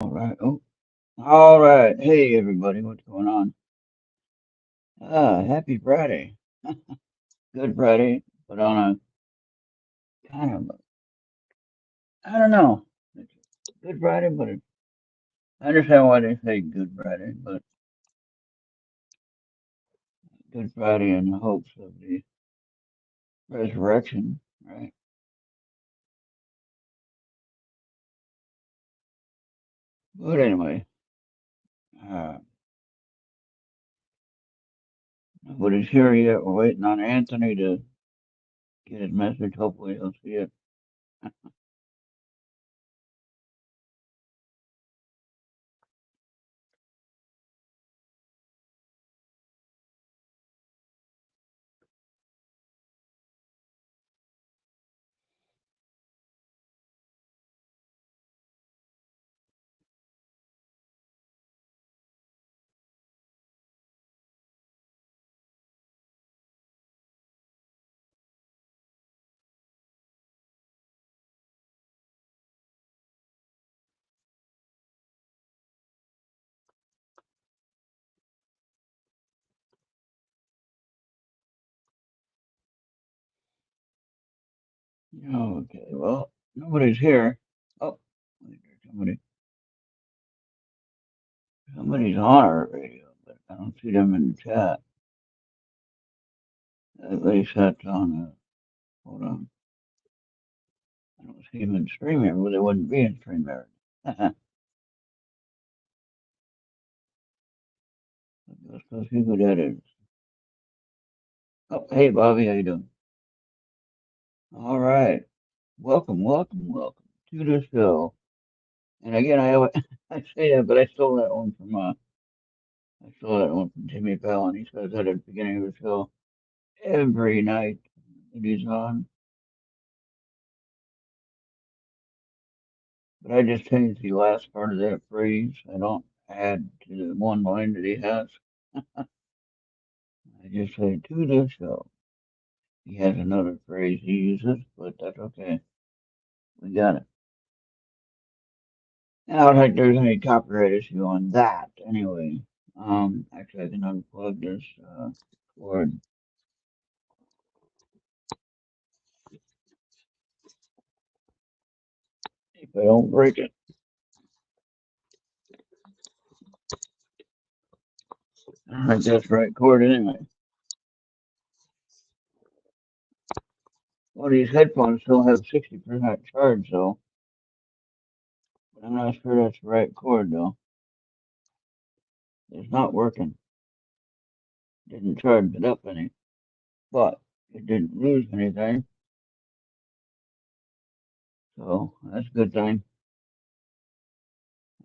All right. Oh, all right. Hey, everybody. What's going on? Happy Friday. Good Friday, but on a kind of, I don't know. It's Good Friday, but I understand why they say Good Friday, but Good Friday in the hopes of the resurrection, right? But anyway, uh, nobody's here yet. We're waiting on Anthony to get his message. Hopefully, he'll see it. Okay, well, nobody's here. Oh, wait, there's somebody's on our radio, but I don't see them in the chat. At least that's on. Hold on. I don't see him in StreamYard. Well, they wouldn't be in StreamYard. Let's go see who that is. Oh, hey, Bobby. How you doing? All right. Welcome, welcome, welcome to the show. And again, I say that, but I stole that one from Jimmy Fallon. He says that at the beginning of the show every night that he's on. But I just changed the last part of that phrase. I don't add to the one line that he has. I just say to the show. He has another phrase he uses, but that's okay. We got it. I don't think there's any copyright issue on that anyway. Actually, I can unplug this cord if I don't break it. I think that's the right cord anyway. Well, these headphones still have 60% charge though. I'm not sure that's the right cord though. It's not working. Didn't charge it up any, but it didn't lose anything. So that's a good thing.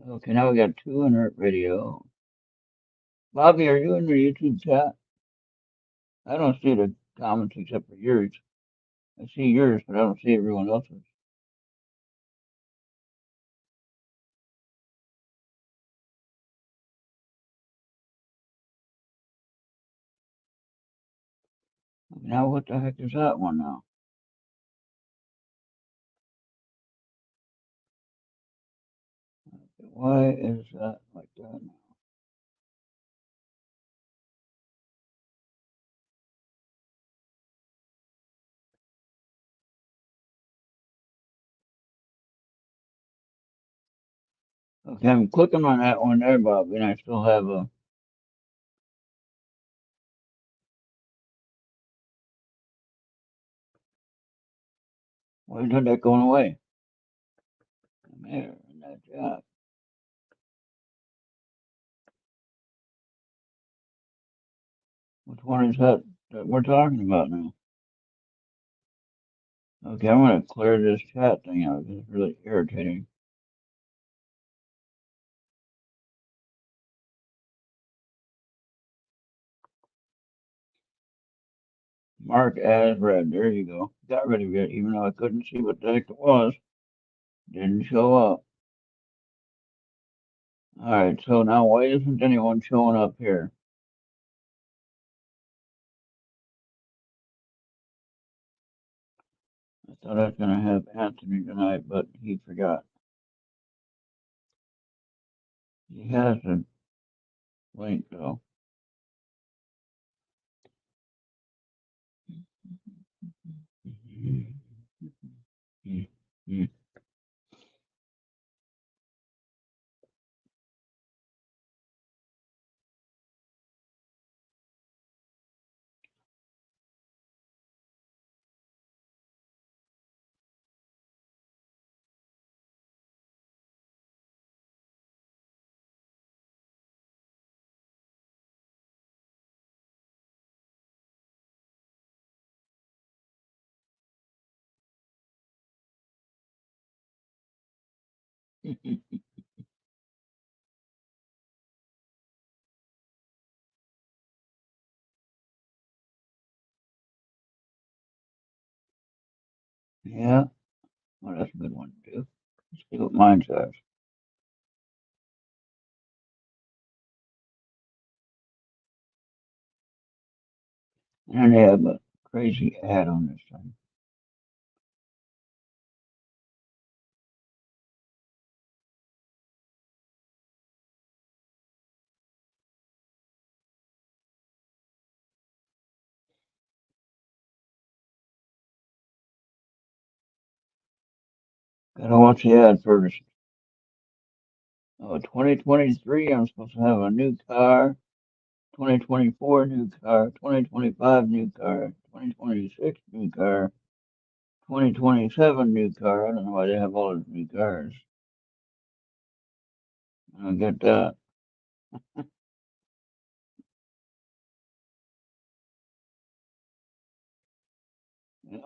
Okay, now we got two Errt radio. Bobby, are you in the YouTube chat? I don't see the comments except for yours. I see yours, but I don't see everyone else's. Now, what the heck is that one now? Why is that like that now? Okay, I'm clicking on that one there, Bob, and I still have a. Why isn't that going away? I'm here in that job. Which one is that we're talking about now? Okay, I'm going to clear this chat thing out because it's really irritating. Mark as read. There you go. Got rid of it, even though I couldn't see what the heck it was. Didn't show up. All right, so now why isn't anyone showing up here? I thought I was going to have Anthony tonight, but he forgot. He has a link though. Yeah, well, that's a good one too. Let's see what mine says. And then they have a crazy ad on this thing. Gotta watch the ad first. Oh, 2023, I'm supposed to have a new car. 2024, new car. 2025, new car. 2026, new car. 2027, new car. I don't know why they have all these new cars. I don't get that.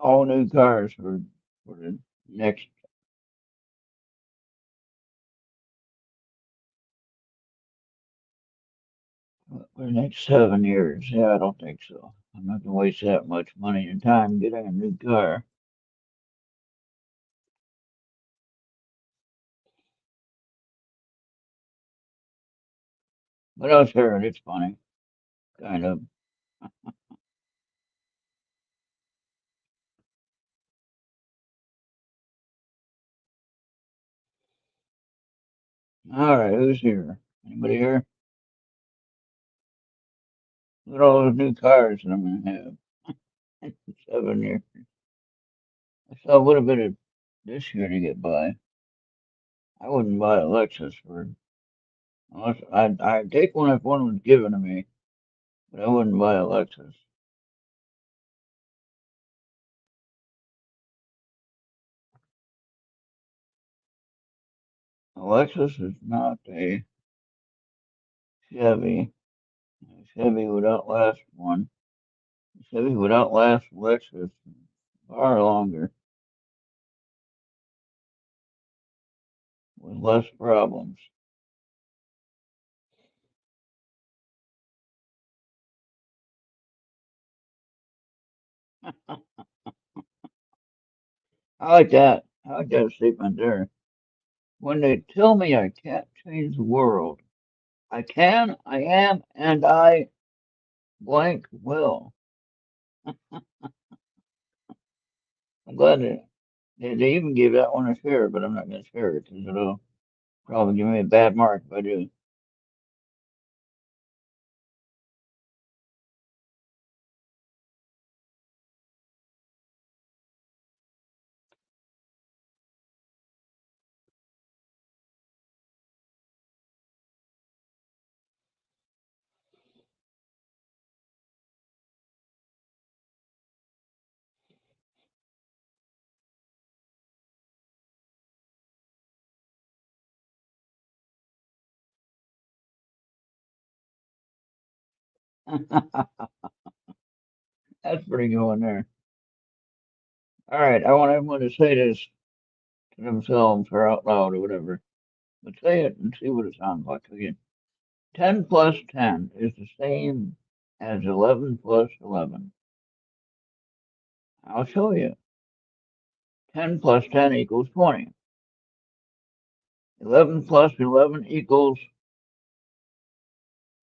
All new cars for the next for the next 7 years. Yeah, I don't think so. I'm not gonna waste that much money and time getting a new car. But I'll share it. It's funny, kind of. All right, who's here? Anybody here? Look at all those new cars that I'm gonna have in 7 years. I still would have been a, this year to get by. I wouldn't buy a Lexus for unless I'd take one if one was given to me, but I wouldn't buy a Lexus. A Lexus is not a Chevy. A Chevy would outlast one. A Chevy would outlast Lexus far longer with less problems. I like that statement there. When they tell me I can't change the world, I can, I am, and I blank will. I'm glad they even gave that one a share, but I'm not going to share it because it'll probably give me a bad mark if I do. That's pretty good one there. All right, I want everyone to say this to themselves or out loud or whatever, but say it and see what it sounds like again. 10 plus 10 is the same as 11 plus 11. I'll show you. 10 plus 10 equals 20. 11 plus 11 equals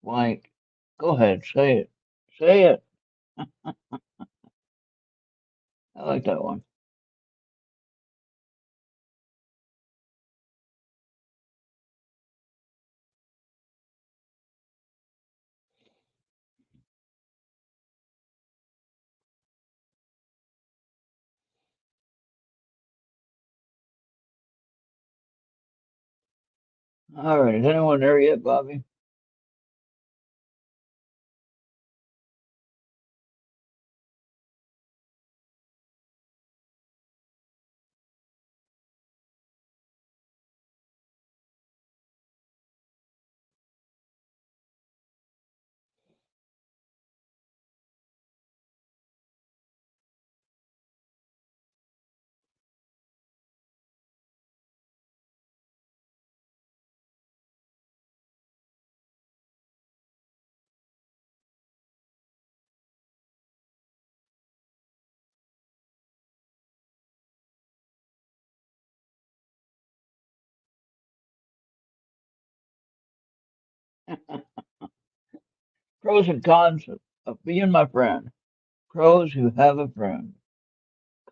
blank. Go ahead, say it. Say it. I like that one. All right, is anyone there yet, Bobby? Pros and cons of being my friend. Pros, who have a friend.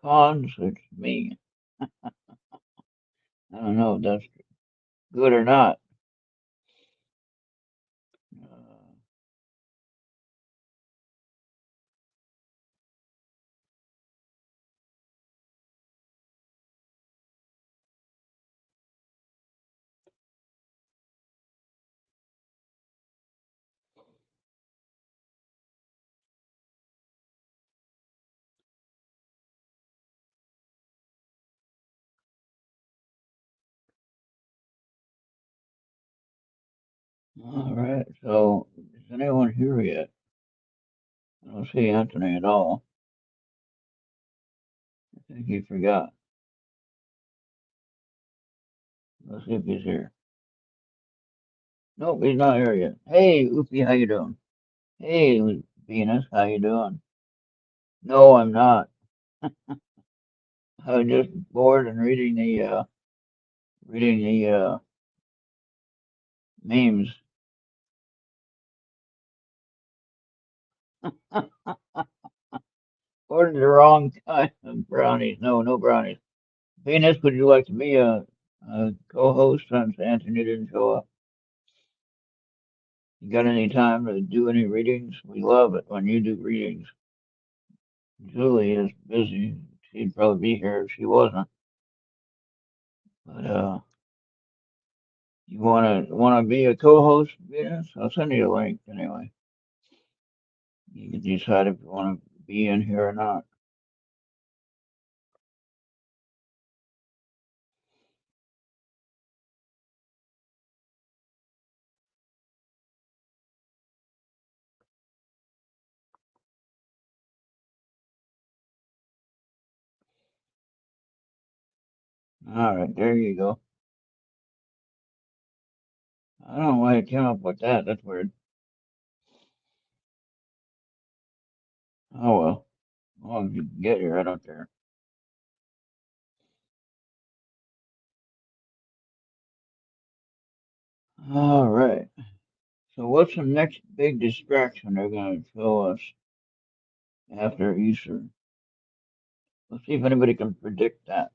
Cons, it's me. I don't know if that's good or not. All right, so is anyone here yet? I don't see Anthony at all. I think he forgot. Let's see if he's here. Nope, he's not here yet. Hey, Oopie, how you doing? Hey, Venus, how you doing? No, I'm not. I was just bored and reading the memes. Ordered the wrong kind of brownies. No, no brownies. Venus, would you like to be a co-host since Anthony didn't show up? You got any time to do any readings? We love it when you do readings. Julie is busy. She'd probably be here if she wasn't. But you wanna be a co-host, Venus? I'll send you a link anyway. You can decide if you want to be in here or not. All right, there you go. I don't know why you came up with that. That's weird. Oh well. Well, if you can get here, I don't care. All right. So what's the next big distraction they're going to show us after Easter? Let's see if anybody can predict that.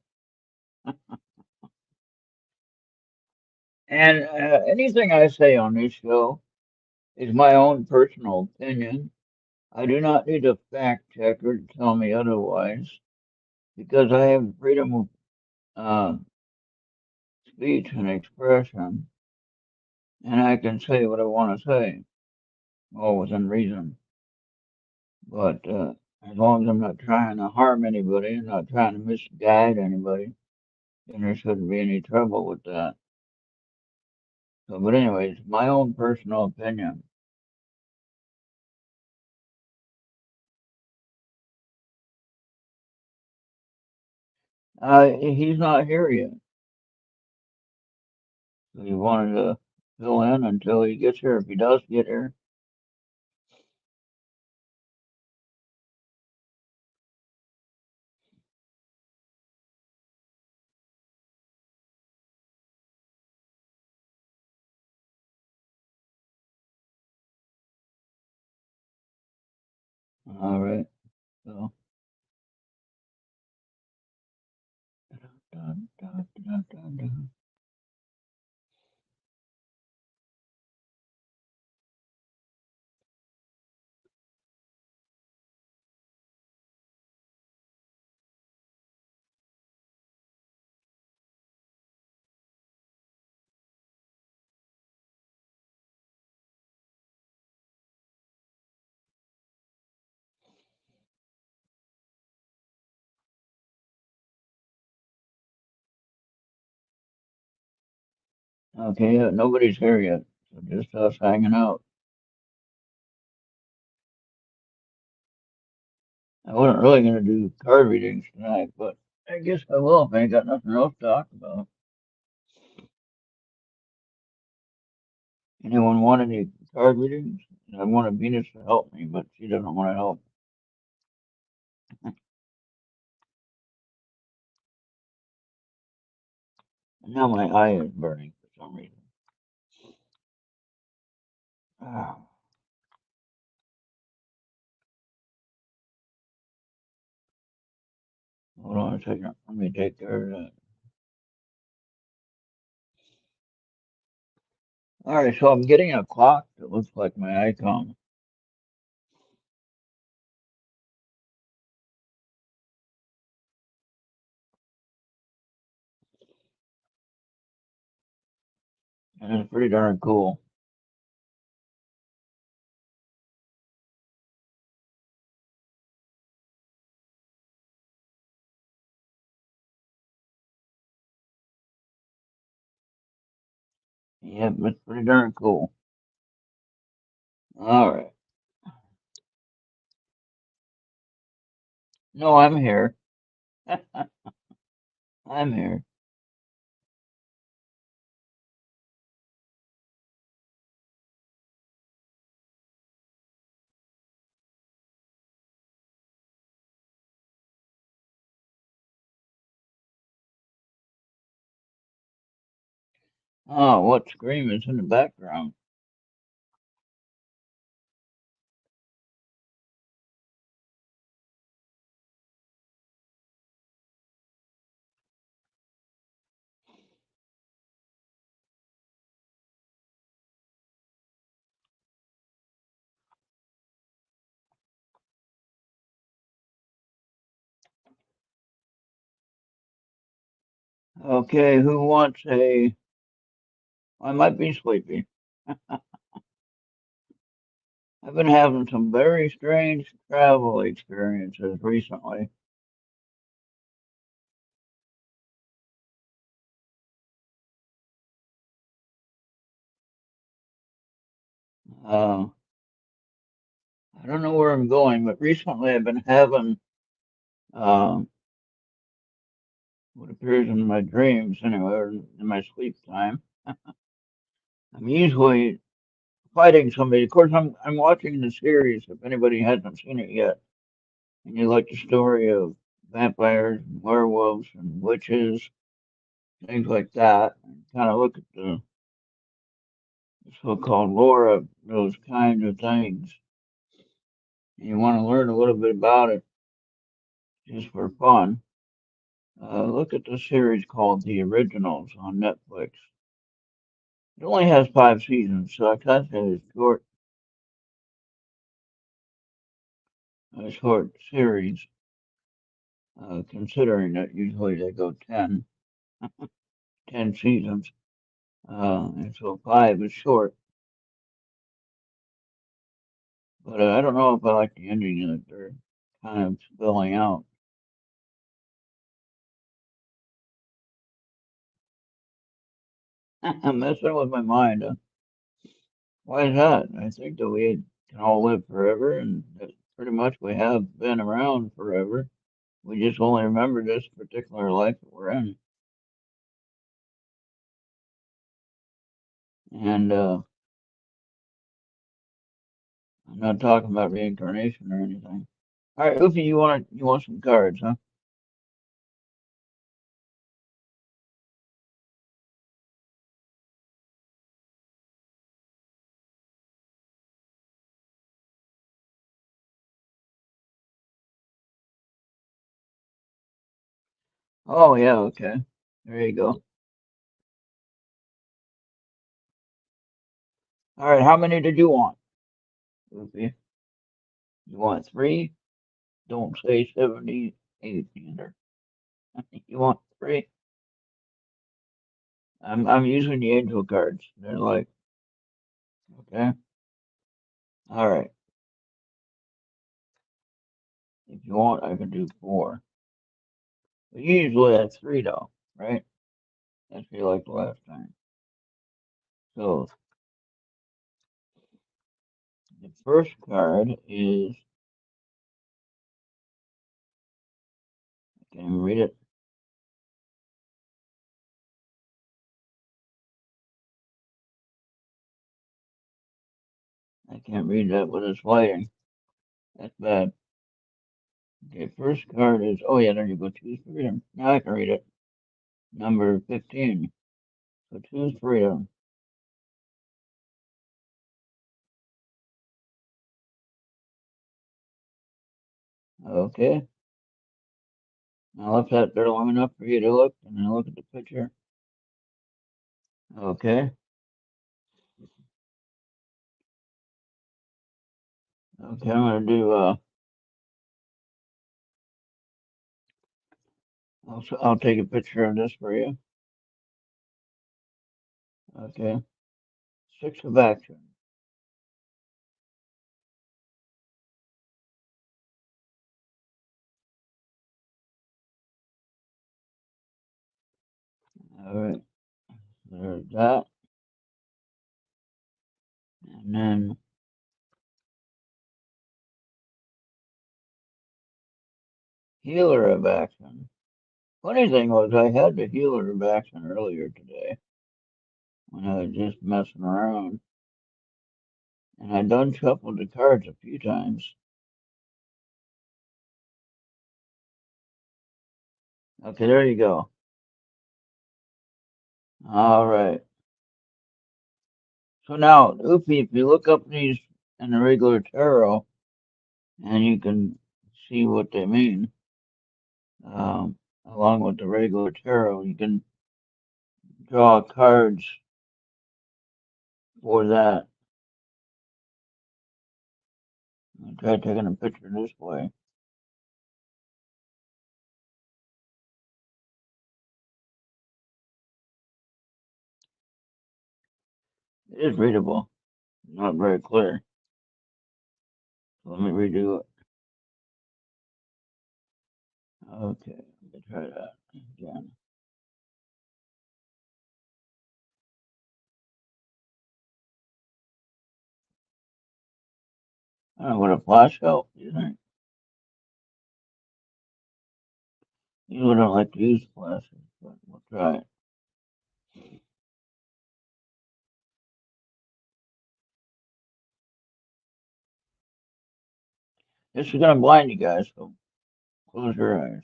And anything I say on this show is my own personal opinion. I do not need a fact checker to tell me otherwise because I have freedom of uh, speech and expression, and I can say what I want to say, all within reason. But as long as I'm not trying to harm anybody and not trying to misguide anybody, then there shouldn't be any trouble with that. So, but anyways, my own personal opinion. He's not here yet. So he wanted to fill in until he gets here. If he does get here, all right. So, dun, dun, dun, dun, dun. Okay, yeah, nobody's here yet, so just us hanging out. I wasn't really gonna do card readings tonight, but I guess I will if I ain't got nothing else to talk about. Anyone want any card readings? I wanted Venus to help me, but she doesn't want to help. And now my eye is burning for some reason. Ah, hold on a second. Let me take care of that. All right, so I'm getting a clock that looks like my icon. And it's pretty darn cool. Yep, it's pretty darn cool. All right. No, I'm here. I'm here. Oh, what scream is in the background? Okay, who wants a? I might be sleepy. I've been having some very strange travel experiences recently. Uh, I don't know where I'm going, but recently I've been having um, what appears in my dreams, anyway, or in my sleep time. I'm usually fighting somebody. Of course, I'm watching the series. If anybody hasn't seen it yet, and you like the story of vampires, and werewolves, and witches, things like that, and kind of look at the so-called lore of those kinds of things. And you want to learn a little bit about it just for fun. Look at the series called The Originals on Netflix. It only has 5 seasons, so I kind of say it's a short series, considering that usually they go 10 seasons, and so 5 is short. But I don't know if I like the ending that they're kind of spelling out. I'm messing with my mind. Why is that? I think that we can all live forever, and that pretty much we have been around forever. We just only remember this particular life that we're in. And I'm not talking about reincarnation or anything. All right, Oofy, you want some cards, huh? Oh yeah, okay. There you go. All right, how many did you want, Oofy? You want 3? Don't say 78 either. You want 3? I'm using the angel cards. They're like, okay. All right. If you want, I can do 4. But usually that's 3 though, right? That's be like the last time. So the first card is, I can't even read it. I can't read that with this lighting. That's bad. Okay, first card is, oh yeah, there you go, choose freedom. Now I can read it. Number 15. So choose freedom. Okay. I left that there long enough for you to look, and then look at the picture. Okay. Okay, I'm gonna do, I'll take a picture of this for you. Okay. 6 of action. Alright. There's that. And then healer of action. Funny thing was, I had the healer of action earlier today when I was just messing around. And I done shuffled the cards a few times. Okay, there you go. Alright. So now, Oopie, if you look up these in the regular tarot, and you can see what they mean, along with the regular tarot, you can draw cards for that. I'll try taking a picture this way. It is readable, not very clear. So let me redo it. Okay, let me try that again. I don't know what a flash help, do you think? Usually don't like to use flashes, but we'll try it. This is gonna blind you guys, so close your eyes.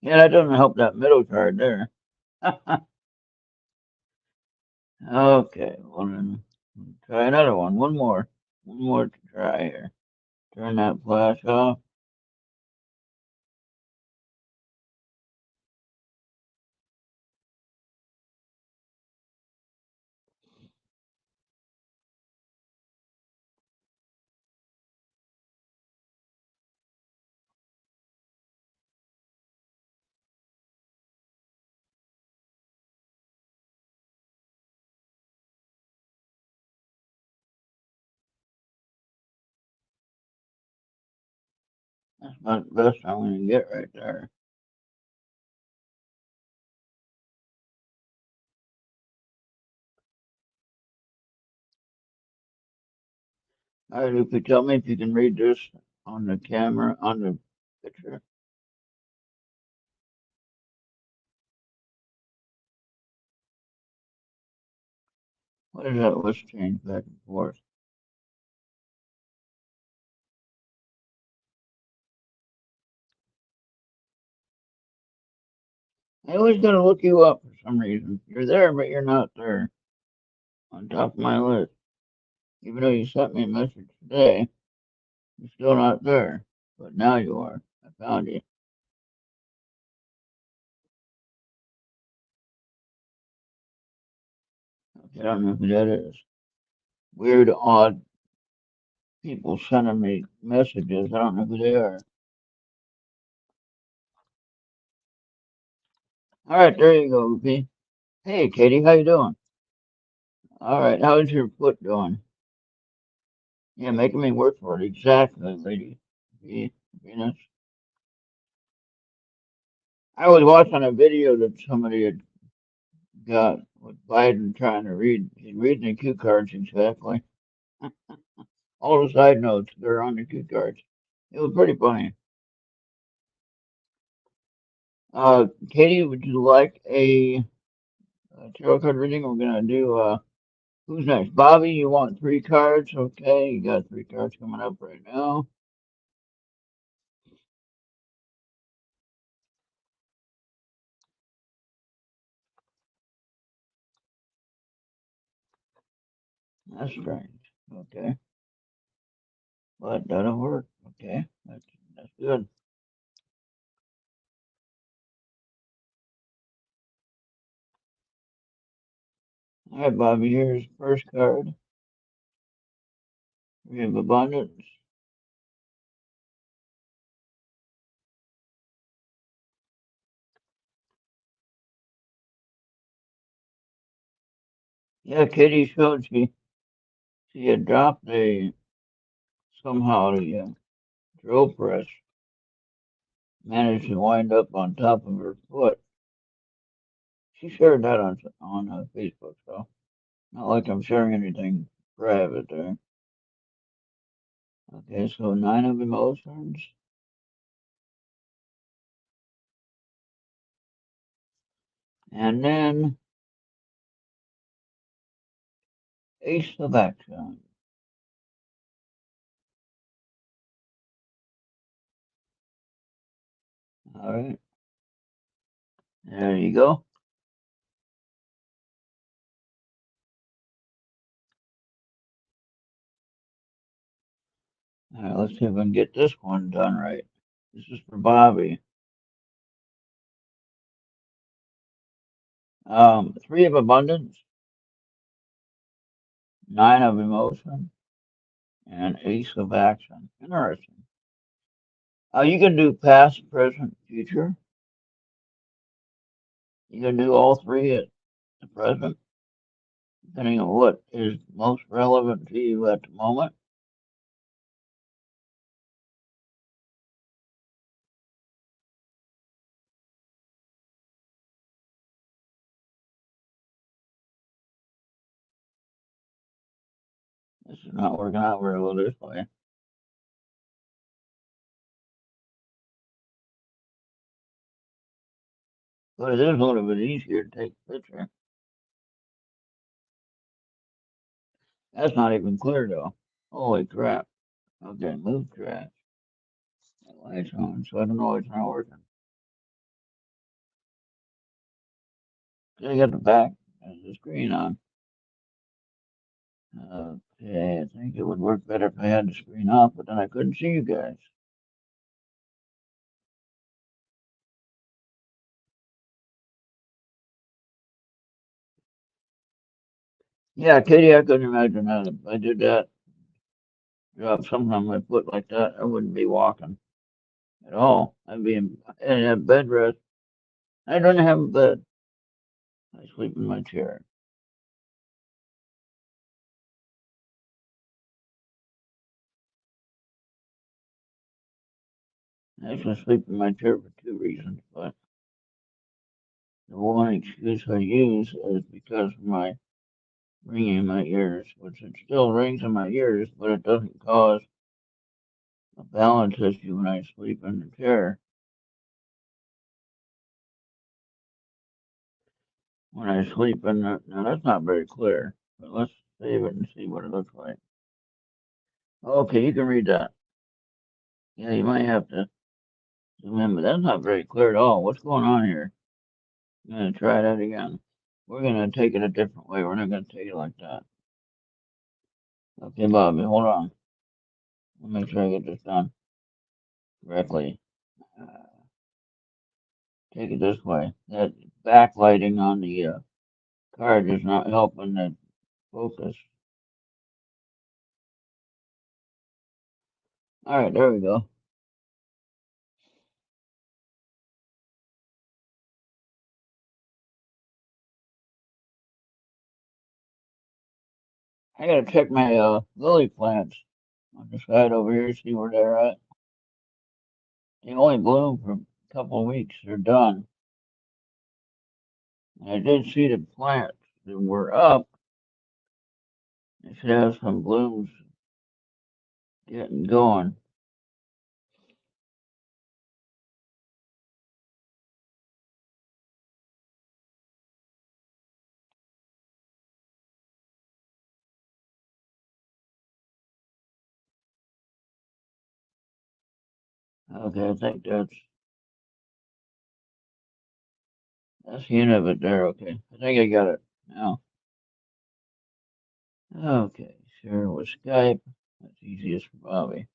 Yeah, that doesn't help that middle card there. Okay, well then, try another one. One more. One more to try here. Turn that flash off. That's about the best I'm gonna get right there. Alright, if you tell me if you can read this on the camera, on the picture. What is that? Let's change back and forth. I always gotta look you up for some reason. You're there, but you're not there on top of my list. Even though you sent me a message today, you're still not there. But now you are. I found you. Okay, I don't know who that is. Weird, odd people sending me messages. I don't know who they are. All right, there you go, Goofy. Hey, Katie, how you doing? All right, how's your foot doing? Yeah, making me work for it. Exactly, lady. Venus. I was watching a video that somebody had got with Biden trying to read. He's reading the cue cards exactly. All the side notes, they're on the cue cards. It was pretty funny. Katie, would you like a tarot card reading? We're gonna do who's next? Bobby, you want 3 cards? Okay, you got 3 cards coming up right now. That's strange. Okay, but that'll work. Okay, that's good. All right, Bobby. Here's the first card. We have abundance. Yeah, Katie showed she had dropped a somehow the drill press managed to wind up on top of her foot. She shared that on Facebook, so not like I'm sharing anything private there. Okay, so 9 of emotions, and then Ace of action. All right, there you go. All right, let's see if we can get this one done right. This is for Bobby. 3 of abundance, 9 of emotion, and Ace of action. Interesting. You can do past, present, future. You can do all 3 at the present, depending on what is most relevant to you at the moment. This is not working out very well this way. But it is a little bit easier to take a picture. That's not even clear though. Holy crap. Okay, move trash. The light's on, so I don't know why it's not working. I got the back and the screen on. Okay, I think it would work better if I had the screen off, but then I couldn't see you guys. Yeah, Katie, I couldn't imagine that. If I did that, drop something on my foot like that, I wouldn't be walking at all. I'd be in a bed rest. I don't have a bed. I sleep in my chair. I actually sleep in my chair for 2 reasons, but the one excuse I use is because of my ringing in my ears, which it still rings in my ears, but it doesn't cause a balance issue when I sleep in the chair. When I sleep in the, now that's not very clear, but let's save it and see what it looks like. Okay, you can read that. Yeah, you might have to zoom in, but that's not very clear at all. What's going on here? I'm gonna try that again. We're gonna take it a different way. We're not gonna take it like that. Okay, Bobby, hold on. Let me make sure I get this done correctly. Uh, take it this way. That backlighting on the card is not helping the focus. All right, there we go. I gotta check my lily plants on the side over here, see where they're at. They only bloom for a couple of weeks. They're done. And I did see the plants that were up. They should have some blooms getting going. Okay, I think that's the end of it there. Okay, I think I got it now. Okay, share with Skype. That's easiest for Bobby.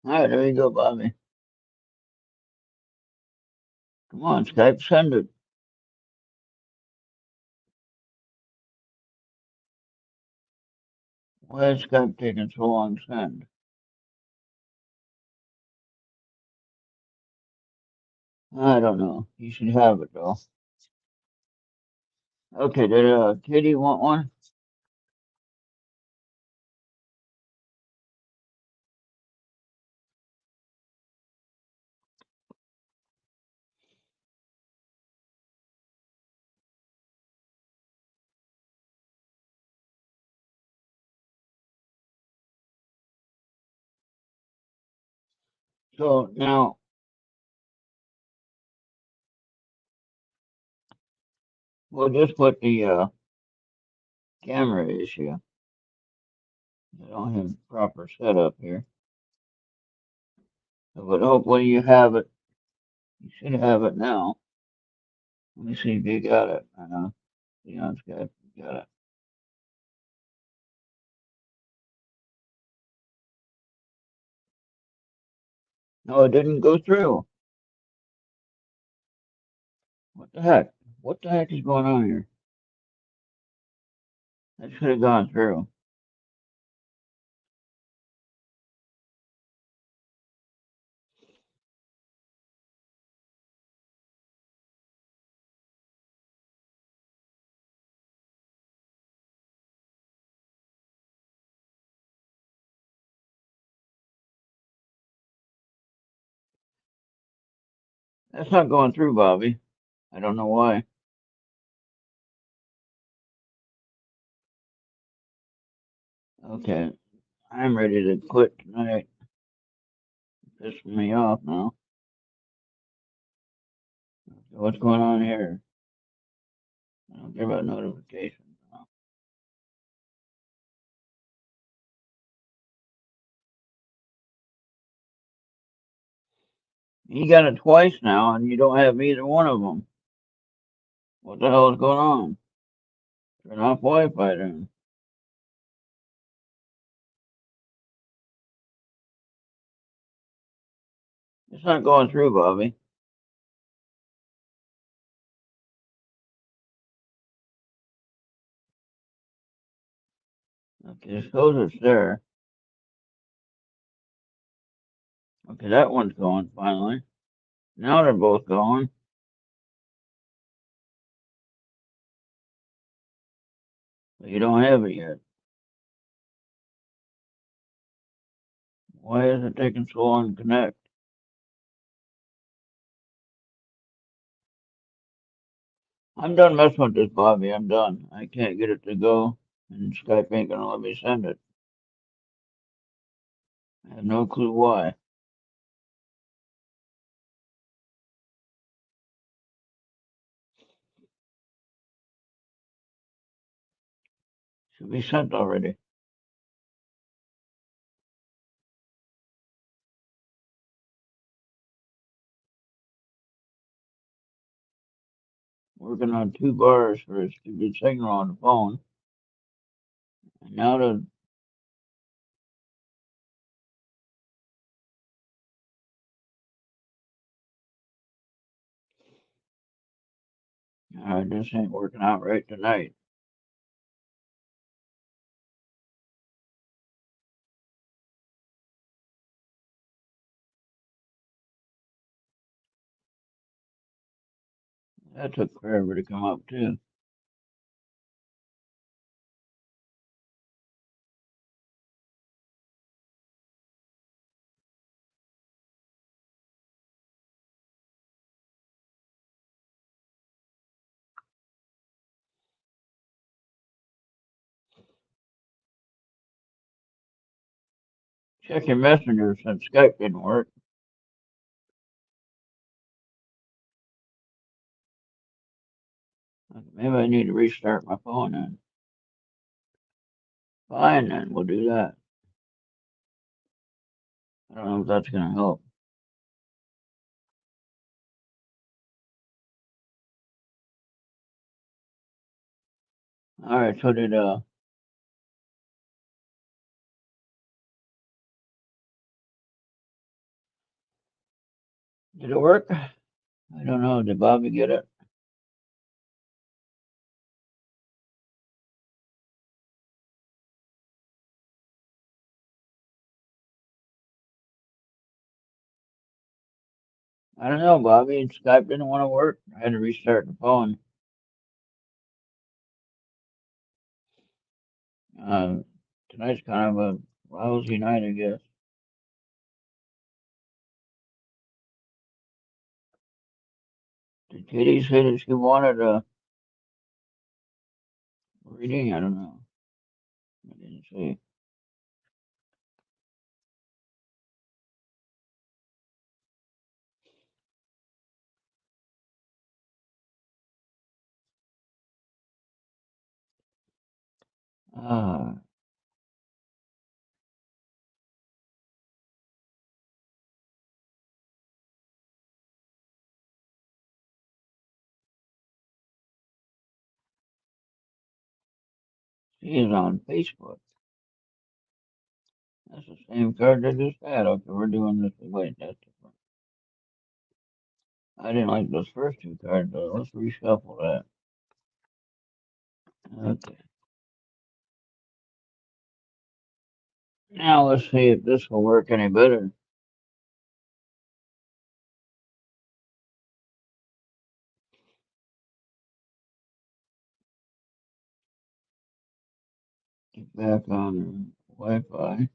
All right, there you go, Bobby. Come on, Skype, send it. Why is Skype taking so long to send? I don't know. You should have it though. Okay, did Katie want one? So now we'll just put the camera issue. I don't have proper setup here. But hopefully you have it. You should have it now. Let me see if you got it. Leon's got it. No, it didn't go through. What the heck? What the heck is going on here? That should have gone through. That's not going through, Bobby. I don't know why. Okay, I'm ready to quit tonight. Pissing me off now. What's going on here? I don't care about notifications. You got it twice now, and you don't have either one of them. What the hell is going on? Turn off Wi-Fi then. It's not going through, Bobby. Okay, suppose it's there. Okay, that one's going finally. Now they're both going, but you don't have it yet. Why is it taking so long to connect? I'm done messing with this, Bobby. I'm done. I can't get it to go, and Skype ain't gonna let me send it. I have no clue why. Should be sent already. Working on 2 bars for a stupid signal on the phone. And now the this ain't working out right tonight. That took forever to come up too. Check your messenger since Skype didn't work. Maybe I need to restart my phone then. Fine, then we'll do that. I don't know if that's gonna help. All right, so did it work? I don't know. Did Bobby get it? I don't know, Bobby. Skype didn't want to work. I had to restart the phone. Uh, tonight's kind of a lousy night, I guess. Did Katie say that she wanted a reading? I don't know. I didn't see. Ah, she is on Facebook. That's the same card I just had. Okay, we're doing this. Wait, that's different. I didn't like those first two cards, though. Let's reshuffle that. Okay. Now let's see if this will work any better. Get back on Wi-Fi.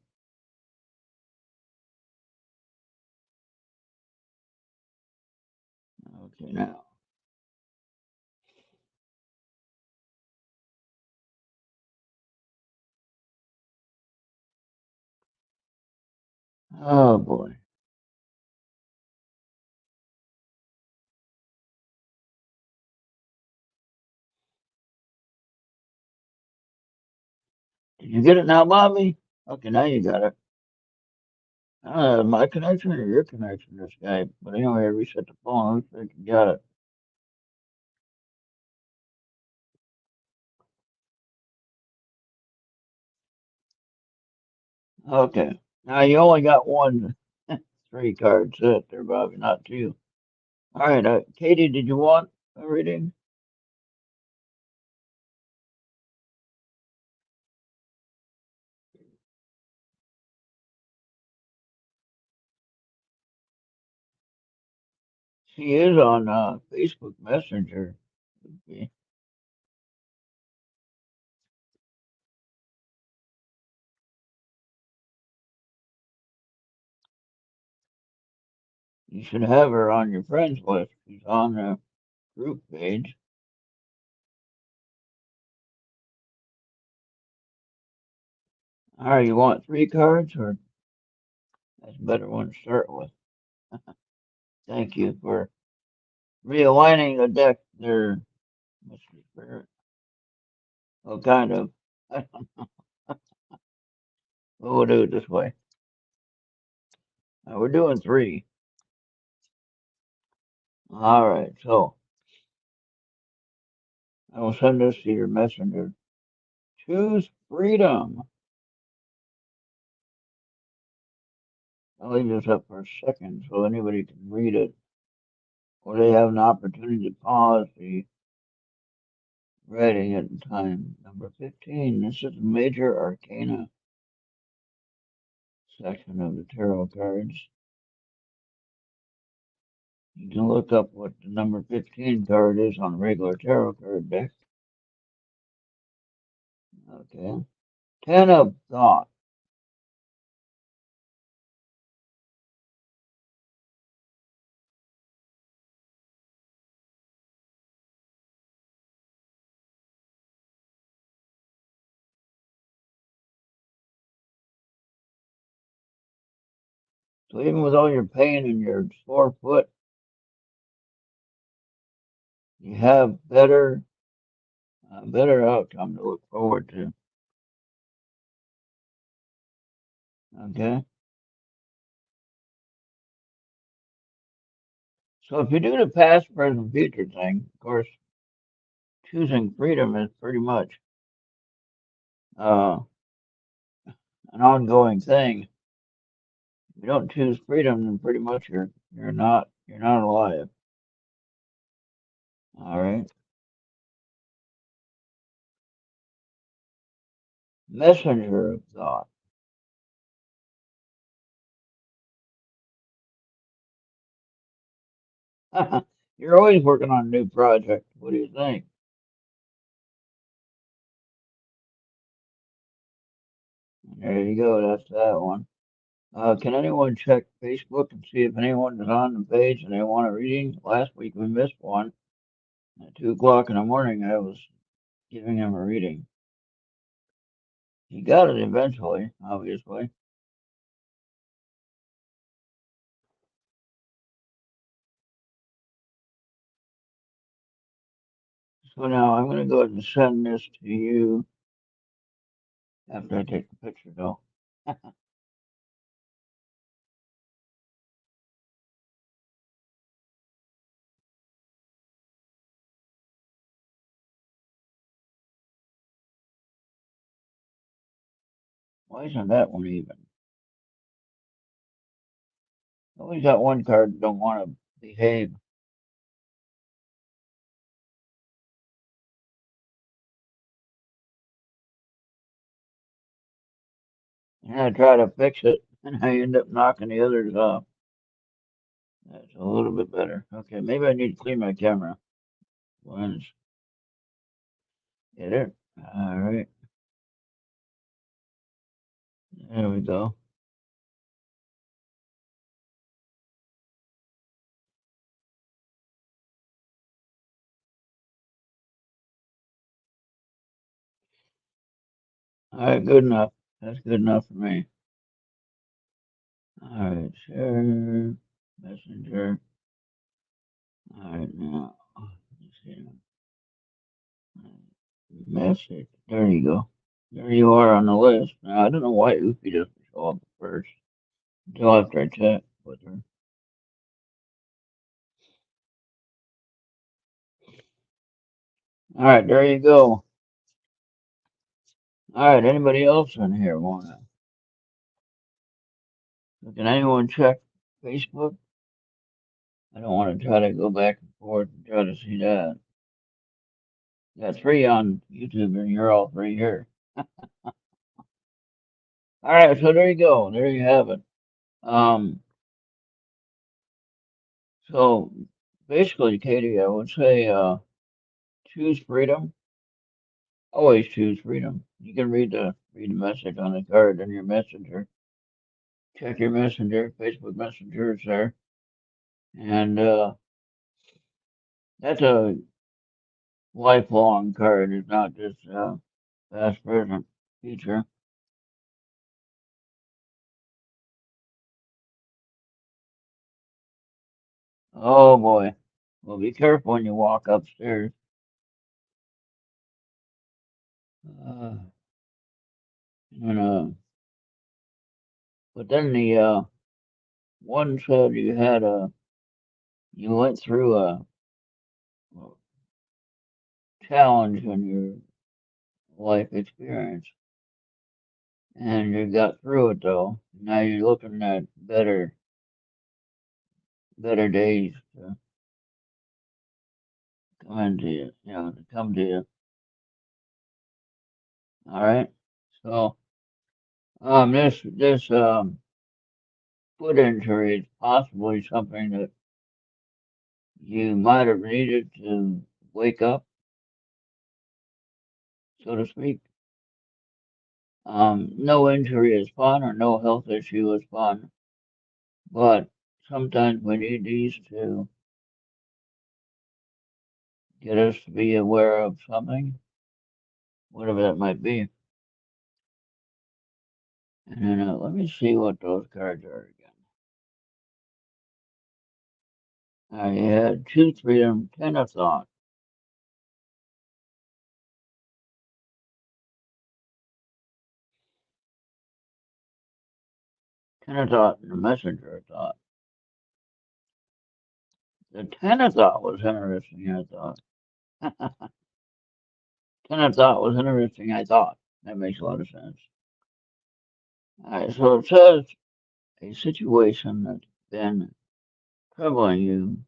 Okay, now. Oh boy. Did you get it now, Bobby? Okay, now you got it. My connection or your connection to Skype? But anyway, I reset the phone. Looks like you got it. Okay. Now you only got one, three card set there, Bobby, not two. All right, Katie, did you want a reading? She is on Facebook Messenger. Okay. You should have her on your friends list. She's on the group page. All right, you want three cards, or that's a better one to start with. Thank you for realigning the deck there, Mr. Spirit. Well, kind of. We'll do it this way. We're doing three. All right, so I will send this to your messenger. Choose freedom. I'll leave this up for a second so anybody can read it, or they have an opportunity to pause the reading at time. Number 15. This is the major arcana section of the tarot cards. You can look up what the number 15 card is on a regular tarot card deck. Okay. 10 of thought. So even with all your pain and your sore foot, you have better outcome to look forward to. Okay. So if you do the past, present, future thing, of course, choosing freedom is pretty much uh, an ongoing thing. If you don't choose freedom, then pretty much you're not alive. All right. Messenger of thought. You're always working on a new project. What do you think? There you go. That's that one. Can anyone check Facebook and see if anyone is on the page and they want a reading? Last week we missed one. At 2 o'clock in the morning, I was giving him a reading. He got it eventually, obviously. So now I'm going to go ahead and send this to you after I take the picture, though. Why isn't that one even? I always got one card that don't want to behave. And I try to fix it, and I end up knocking the others off. That's a little bit better. Okay, maybe I need to clean my camera lens. Get it? All right, there we go. All right, good enough. That's good enough for me. All right, share, messenger. All right, now, let's see. Message. There you go. There you are on the list. Now, I don't know why Oofy doesn't show up first until after I chat with her. All right, there you go. All right, anybody else in here wanna? Can anyone check Facebook? I don't want to try to go back and forth and try to see that. Got three on YouTube, and you're all three here. All right, so there you go. There you have it. Um, so basically, Katie, I would say choose freedom. Always choose freedom. You can read the message on the card in your messenger. Check your messenger. Facebook Messenger is there, and that's a lifelong card. It's not just past, present, future. Oh boy. Well, be careful when you walk upstairs. Uh, and, but then the one said you went through a challenge in your life experience, and you got through it though. Now you're looking at better days to come into you, to come to you. All right. So, this foot injury is possibly something that you might have needed to wake up, so to speak. No injury is fun or no health issue is fun, but sometimes we need these to get us to be aware of something, whatever that might be. And then let me see what those cards are again. I had choose freedom, 10 of thought. 10 of thought and the messenger of thought. The 10 of thought was interesting, I thought. 10 of thought was interesting, I thought. That makes a lot of sense. All right, so it says a situation that's been troubling you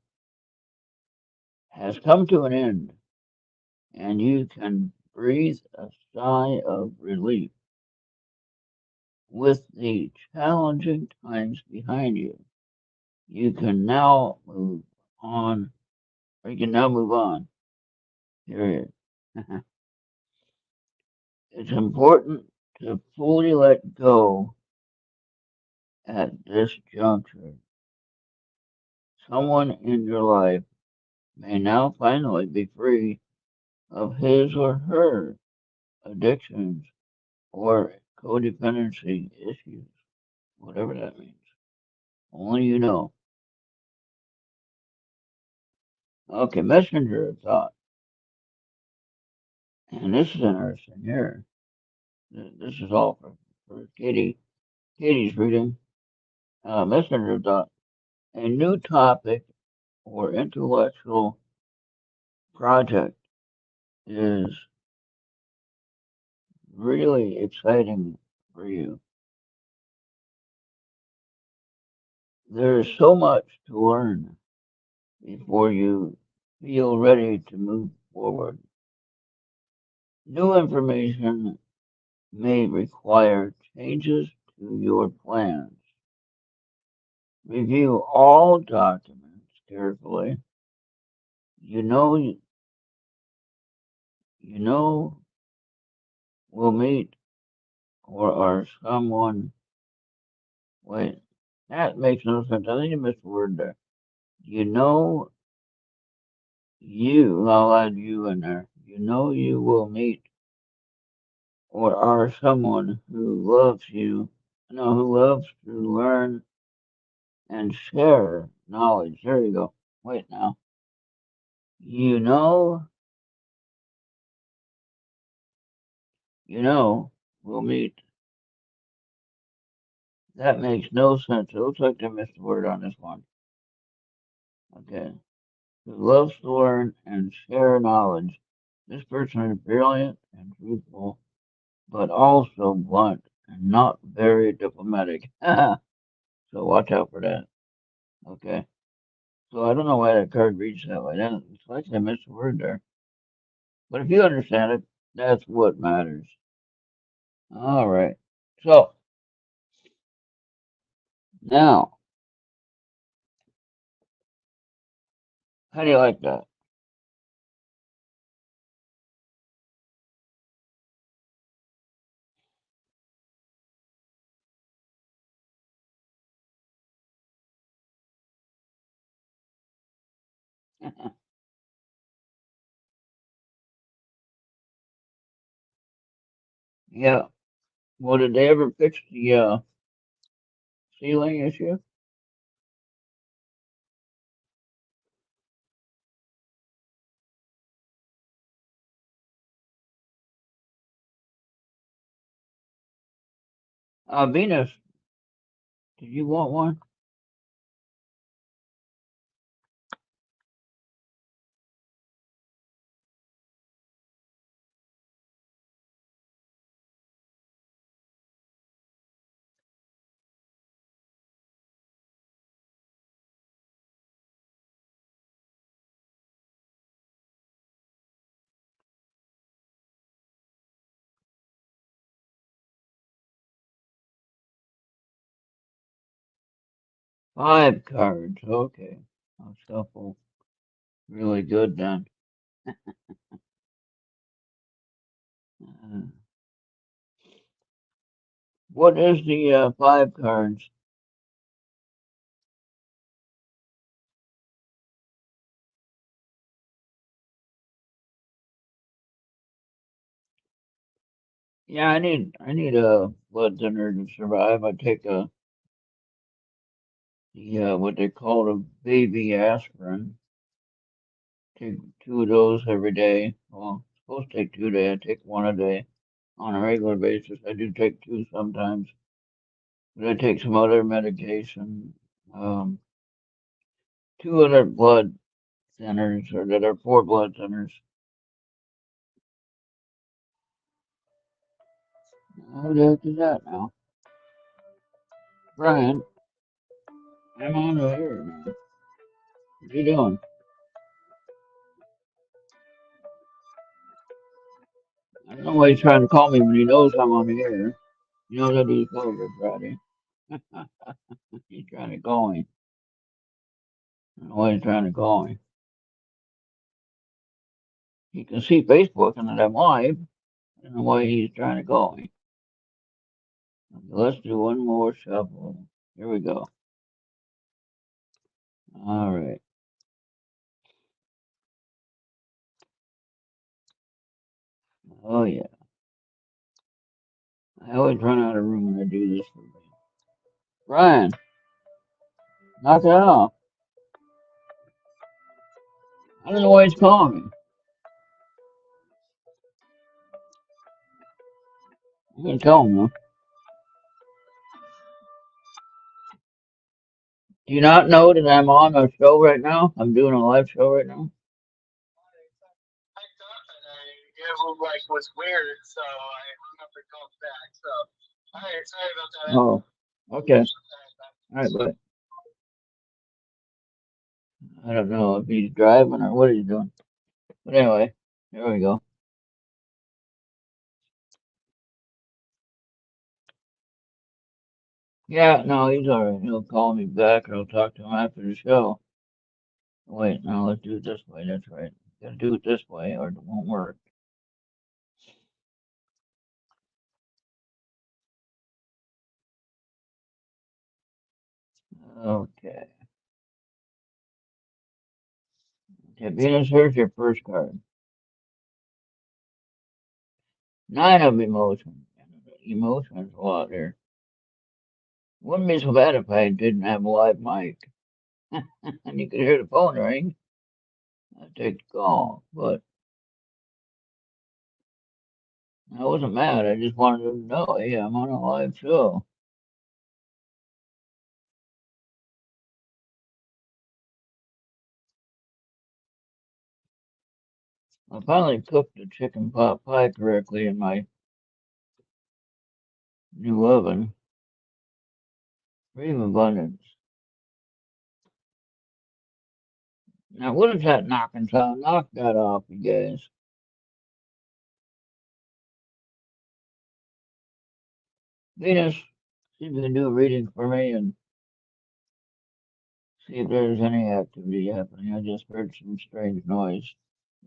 has come to an end, and you can breathe a sigh of relief. With the challenging times behind you, you can now move on, or you can now move on, period. It's important to fully let go at this juncture. Someone in your life may now finally be free of his or her addictions or codependency issues, whatever that means. Only you know. Okay, messenger of thought. And this is interesting here. This is all for Katie. Katie's reading. Messenger of thought. A new topic or intellectual project is really exciting for you. There is so much to learn before you feel ready to move forward. New information may require changes to your plans. Review all documents carefully. You know, you know, will meet or are someone. Wait, that makes no sense. I think you missed a word there. You know, I'll add you in there. You know, you will meet or are someone who loves you, no, who loves to learn and share knowledge. There you go. Wait now. You know, we'll meet. That makes no sense. It looks like they missed a word on this one. Okay. Who loves to learn and share knowledge. This person is brilliant and truthful, but also blunt and not very diplomatic. So watch out for that. Okay. So I don't know why that card reads that way. It's like I missed a word there. But if you understand it, that's what matters. All right. So now, how do you like that? Yeah. Well, did they ever fix the ceiling issue? Venus, did you want one? 5 cards. Okay. I'll shuffle really good then. Uh, what is the 5 cards? Yeah, I need a blood thinner to survive. I take a the what they call a baby aspirin. Take two of those every day. Well, I'm supposed to take 2 a day. I take one a day on a regular basis. I do take two sometimes, but I take some other medication. Um, two other blood thinners, or that are four blood thinners. How the heck is that now? Brian, I'm on the air now. What are you doing? I don't know why he's trying to call me when he knows I'm on the air. He knows I do the show every Friday. He's trying to call me. I don't know why he's trying to call me. He can see Facebook and that I'm live. I don't know why he's trying to call me. Okay, let's do one more shuffle. Here we go. All right. Oh, yeah. I always run out of room when I do this for me. Brian, knock it off. I don't know why he's calling me. I'm going to tell him, though. Do you not know that I'm on a show right now? I'm doing a live show right now. Oh, okay. All right, but I don't know if he's driving or what he's doing. But anyway, there we go. Yeah, no, he's all right. He'll call me back or I'll talk to him after the show. Wait, no, let's do it this way. That's right. Gotta do it this way or it won't work. Okay. Okay, Venus, here's your first card. Nine of emotion. Emotions a lot there. Wouldn't be so bad if I didn't have a live mic and you could hear the phone ring. I'd take the call, but I wasn't mad. I just wanted to know, hey, I'm on a live show. I finally cooked the chicken pot pie correctly in my new oven. Dream abundance. Now, what is that knocking sound? Knock that off, you guys. Venus, see if you can do a reading for me and see if there's any activity happening. I just heard some strange noise.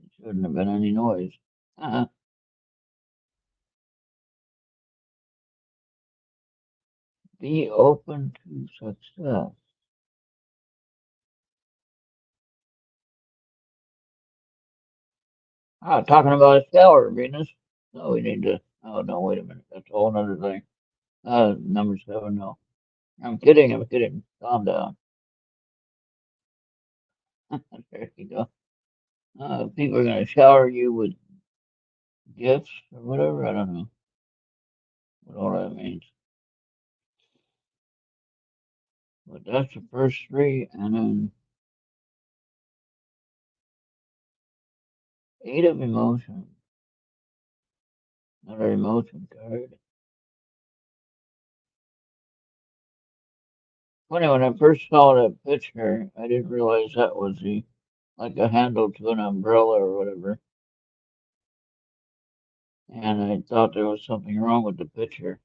It shouldn't have been any noise. Be open to success. Ah, talking about a shower, Venus. No, we need to. Oh, no, wait a minute. That's a whole other thing. Number seven, no. I'm kidding. I'm kidding. Calm down. There you go. People are going to shower you with gifts or whatever. I don't know what all that means. But that's the first three. And then eight of emotion. Another emotion card. Funny, when I first saw that picture, I didn't realize that was the like a handle to an umbrella or whatever. And I thought there was something wrong with the picture.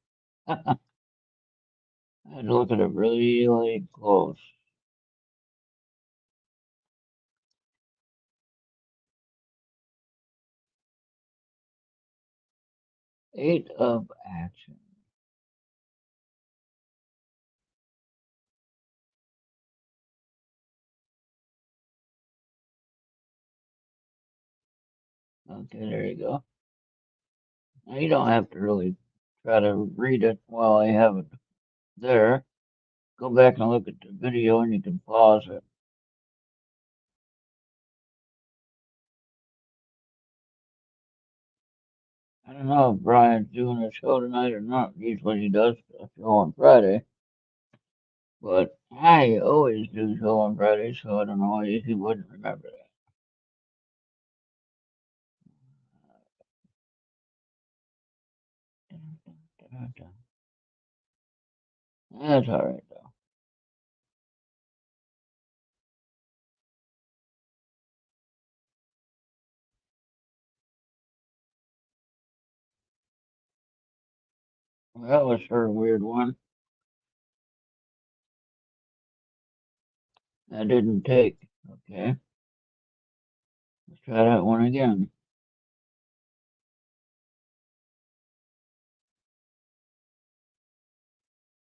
I had to look at it really close. Eight of action. Okay, there you go. Now you don't have to really try to read it while I have it there. Go back and look at the video and you can pause it. I don't know if Brian's doing a show tonight or not. Usually he does a show on Friday, but I always do show on Friday, so I don't know why he wouldn't remember that. That's all right though. Well, that was sort of a weird one. That didn't take. Okay, let's try that one again.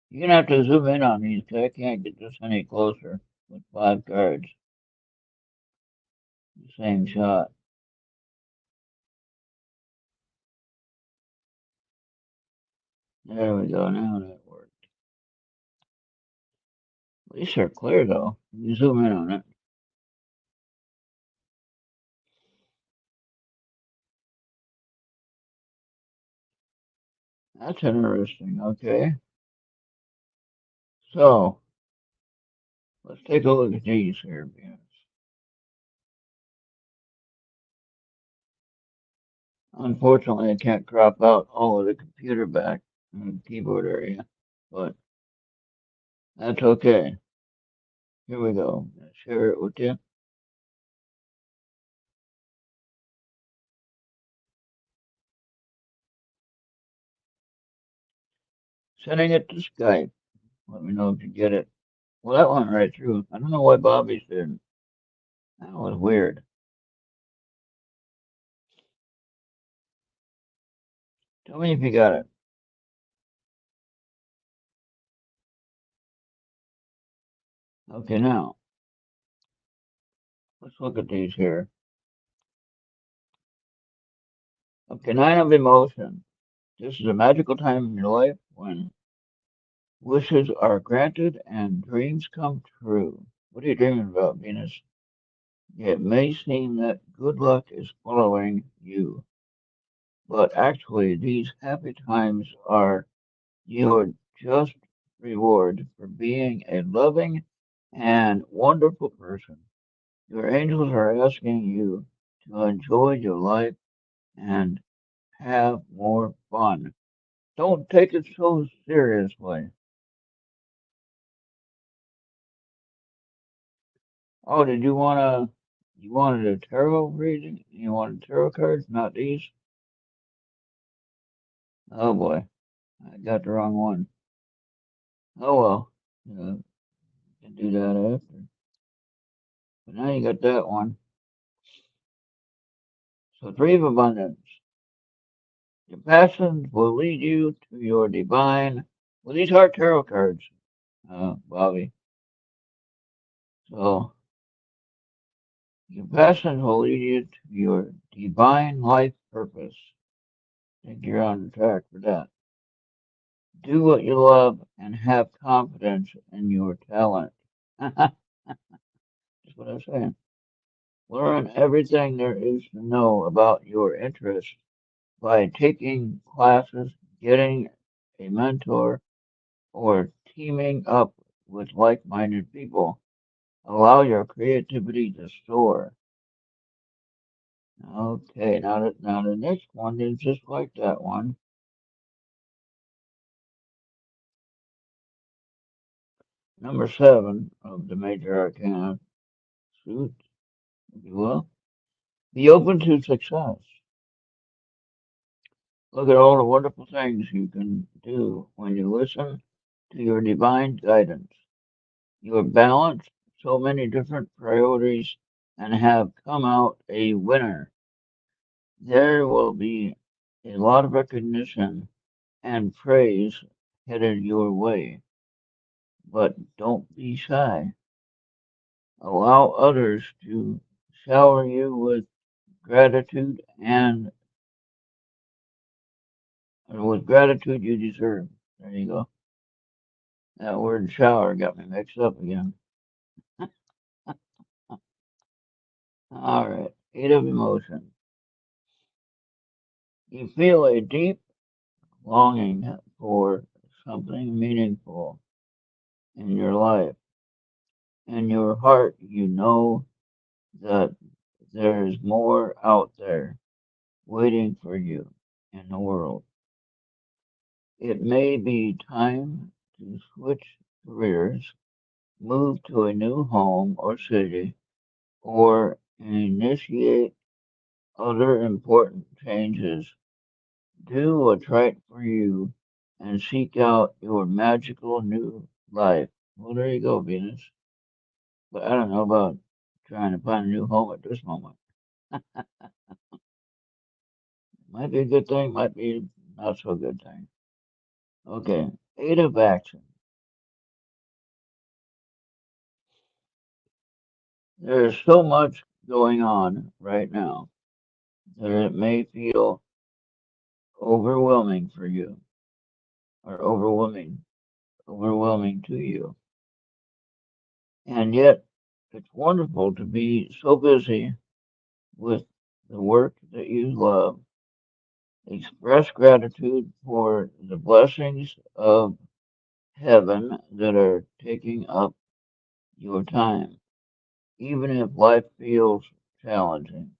You're gonna have to zoom in on these because I can't get this any closer with 5 cards. The same shot. There we go. Now that worked. These are clear though. You zoom in on it. That's interesting. Okay. So let's take a look at these here, Venus. Unfortunately, I can't crop out all of the computer back in the keyboard area, but that's okay. Here we go. I'll share it with you. Sending it to Skype. Let me know if you get it. Well, that went right through. I don't know why Bobby's didn't. That was weird. Tell me if you got it. Okay, now let's look at these here. Okay, 9 of emotion. This is a magical time in your life when wishes are granted and dreams come true. What are you dreaming about, Venus? It may seem that good luck is following you, but actually, these happy times are your just reward for being a loving and wonderful person. Your angels are asking you to enjoy your life and have more fun. Don't take it so seriously. Oh, did you wanted a tarot reading? You wanted tarot cards, not these? Oh boy, I got the wrong one. Oh well, you can do that after. But now you got that one. So 3 of abundance. Your passions will lead you to your divine. Well, these are tarot cards, Bobby. So your passions will lead you to your divine life purpose. I think you're on track for that. Do what you love and have confidence in your talent. That's what I'm saying. Learn everything there is to know about your interests by taking classes, getting a mentor, or teaming up with like-minded people. Allow your creativity to soar. Okay, now the next one is just like that one. Number 7 of the major arcana suit, if you will. Be open to success. Look at all the wonderful things you can do when you listen to your divine guidance. You have balanced so many different priorities and have come out a winner. There will be a lot of recognition and praise headed your way, but don't be shy. Allow others to shower you with gratitude and with gratitude you deserve. There you go. That word shower got me mixed up again. All right. Eight of emotion. You feel a deep longing for something meaningful in your life. In your heart, you know that there's more out there waiting for you in the world. It may be time to switch careers, move to a new home or city, or initiate other important changes. Do what's right for you and seek out your magical new life. Well, there you go, Venus. But I don't know about trying to find a new home at this moment. Might be a good thing, might be not so good thing. Okay, eight of action. There's so much going on right now that it may feel overwhelming for you or overwhelming to you. And yet, it's wonderful to be so busy with the work that you love. Express gratitude for the blessings of heaven that are taking up your time, even if life feels challenging.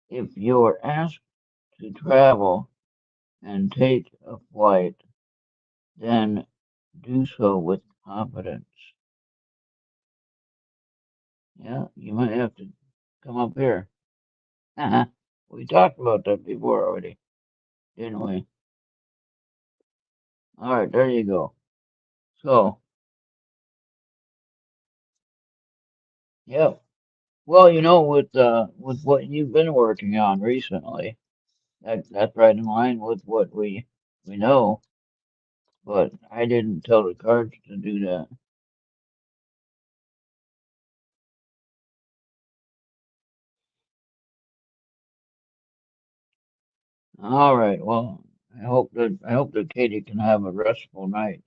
If you're asked to travel and take a flight, then do so with confidence. Yeah, you might have to come up here. We talked about that before already, didn't we? All right, there you go. So, yeah. Well, with what you've been working on recently, that's right in line with what we know. But I didn't tell the cards to do that. All right. Well, I hope that Katie can have a restful night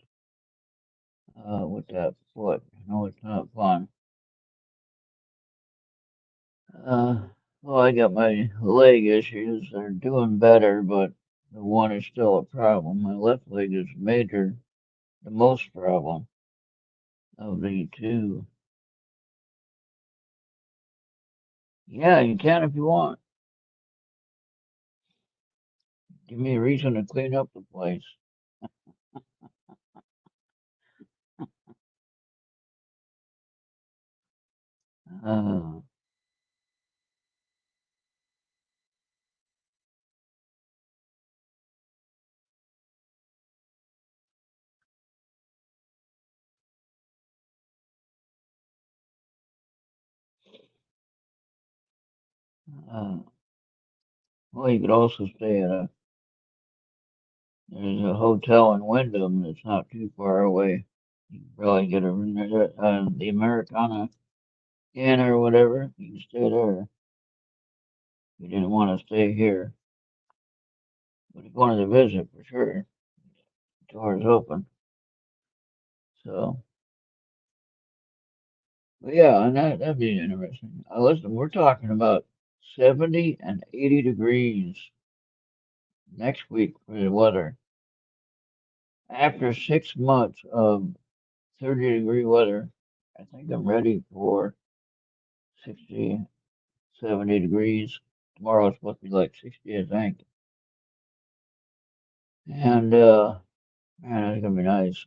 with that foot. I know it's not fun. Uh, well, I got my leg issues. They're doing better, but the one is still a problem. My left leg is major, the most problem of the two. Yeah, you can if you want. Give me a reason to clean up the place. Uh, uh, well, you could also stay at there's a hotel in Wyndham that's not too far away. You can probably get the Americana Inn or whatever. You can stay there if you didn't want to stay here. But if you wanted to visit, for sure, the door's open. So, but yeah, and that'd be interesting. Listen, we're talking about 70 and 80 degrees next week for the weather. After 6 months of 30-degree weather, I think I'm ready for 60, 70 degrees. Tomorrow it's supposed to be like 60, I think. And man, it's gonna be nice.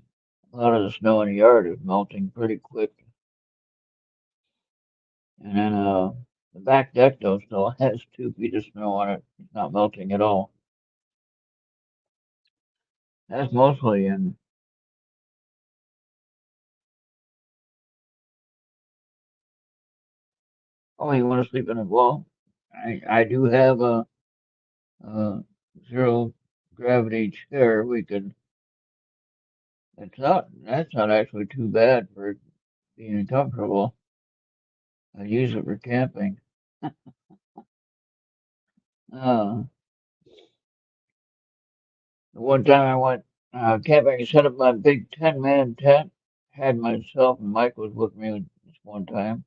A lot of the snow in the yard is melting pretty quick. And then the back deck though still has 2 feet of snow on it. It's not melting at all. That's mostly in. Oh, you want to sleep in it? Well, I do have a zero gravity chair. We could. That's not actually too bad for being comfortable. I use it for camping. Uh, the one time I went camping. I set up my big 10-man tent. Had myself and Mike was with me this one time,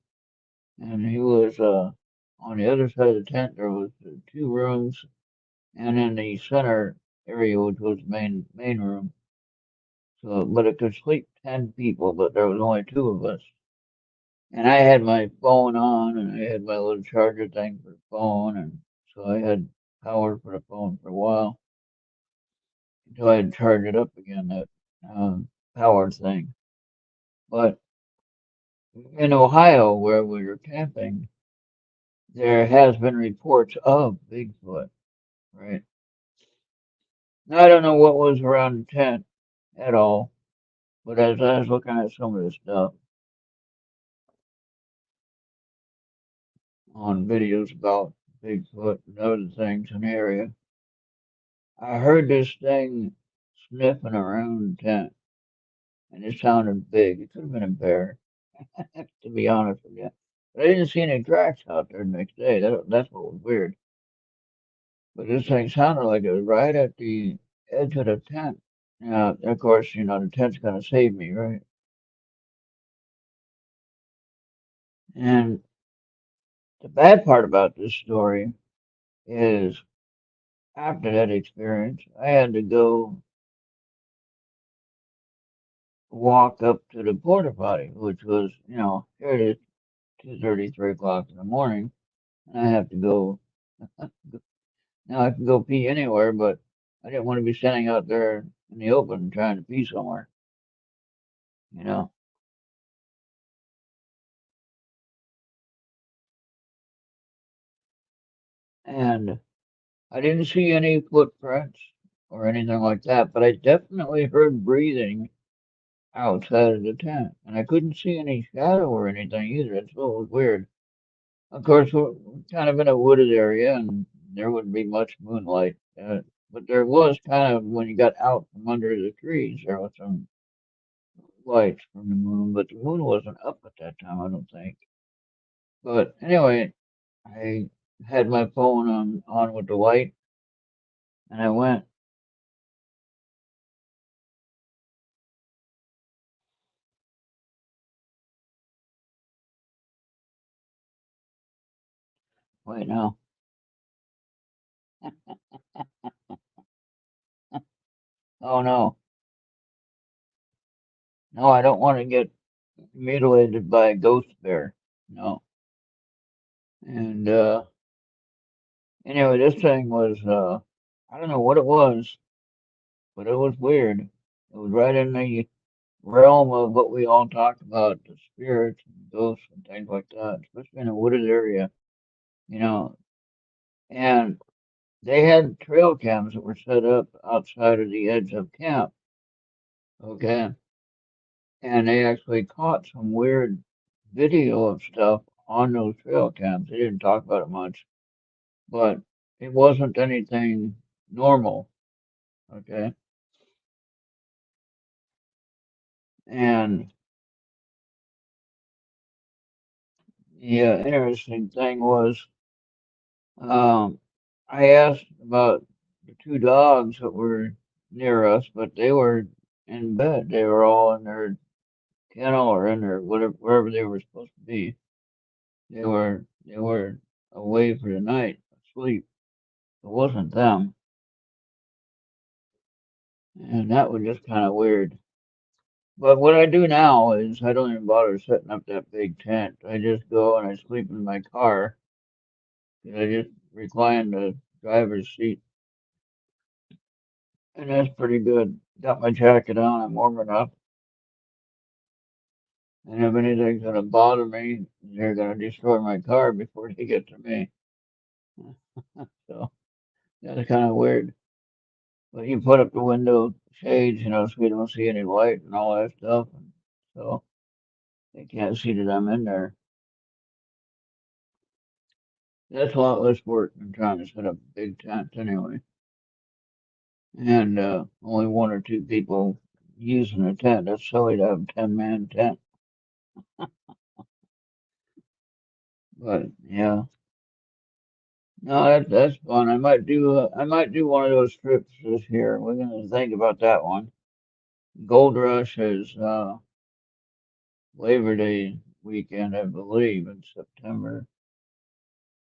and he was on the other side of the tent. There was two rooms, and in the center area, which was the main room. So, but it could sleep 10 people, but there was only two of us. And I had my phone on, and I had my little charger thing for the phone, and so I had power for the phone for a while until I had to charge it up again, that power thing. But in Ohio, where we were camping, there has been reports of Bigfoot, right? Now, I don't know what was around the tent at all, but as I was looking at some of this stuff on videos about Bigfoot and other things in the area, I heard this thing sniffing around the tent, and it sounded big. It could have been a bear, to be honest with you. But I didn't see any tracks out there the next day. That's what was weird. But this thing sounded like it was right at the edge of the tent. Now, of course, the tent's gonna save me, right? And the bad part about this story is after that experience, I had to go walk up to the porta potty, which was, here it is, 2:30, 3 o'clock in the morning, and I have to go. Now I can go pee anywhere, but I didn't want to be standing out there in the open trying to pee somewhere, you know. And I didn't see any footprints or anything like that, but I definitely heard breathing outside of the tent, and I couldn't see any shadow or anything either. That's what was weird. Of course, we're kind of in a wooded area, and there wouldn't be much moonlight, but there was kind of when you got out from under the trees, there was some lights from the moon, but the moon wasn't up at that time, I don't think. But anyway, I had my phone on with the light, and I went, wait, no, oh no, no, I don't want to get mutilated by a ghost bear. No. And anyway, this thing was, I don't know what it was, but it was weird. It was right in the realm of what we all talk about, the spirits and ghosts and things like that, especially in a wooded area, you know. And they had trail cams that were set up outside of the edge of camp, okay? And they actually caught some weird video of stuff on those trail cams. They didn't talk about it much, but it wasn't anything normal, okay? And the interesting thing was, um, I asked about the two dogs that were near us, but they were in bed. They were all in their kennel or in their whatever wherever they were supposed to be. They were away for the night, asleep. It wasn't them, and that was just kind of weird. But what I do now is I don't even bother setting up that big tent. I just go and I sleep in my car. And I just recline the driver's seat, and that's pretty good. Got my jacket on. I'm warm enough, and if anything's gonna bother me, they're gonna destroy my car before they get to me. So that's kind of weird. But you put up the window shades, so we don't see any light and all that stuff. And so they can't see that I'm in there. That's a lot less work than trying to set up big tents anyway. And only one or two people using a tent. That's silly to have a 10-man tent. But yeah, No, that's fun. I might do one of those trips this year. We're gonna think about that one. Gold Rush is Labor Day weekend, I believe, in September,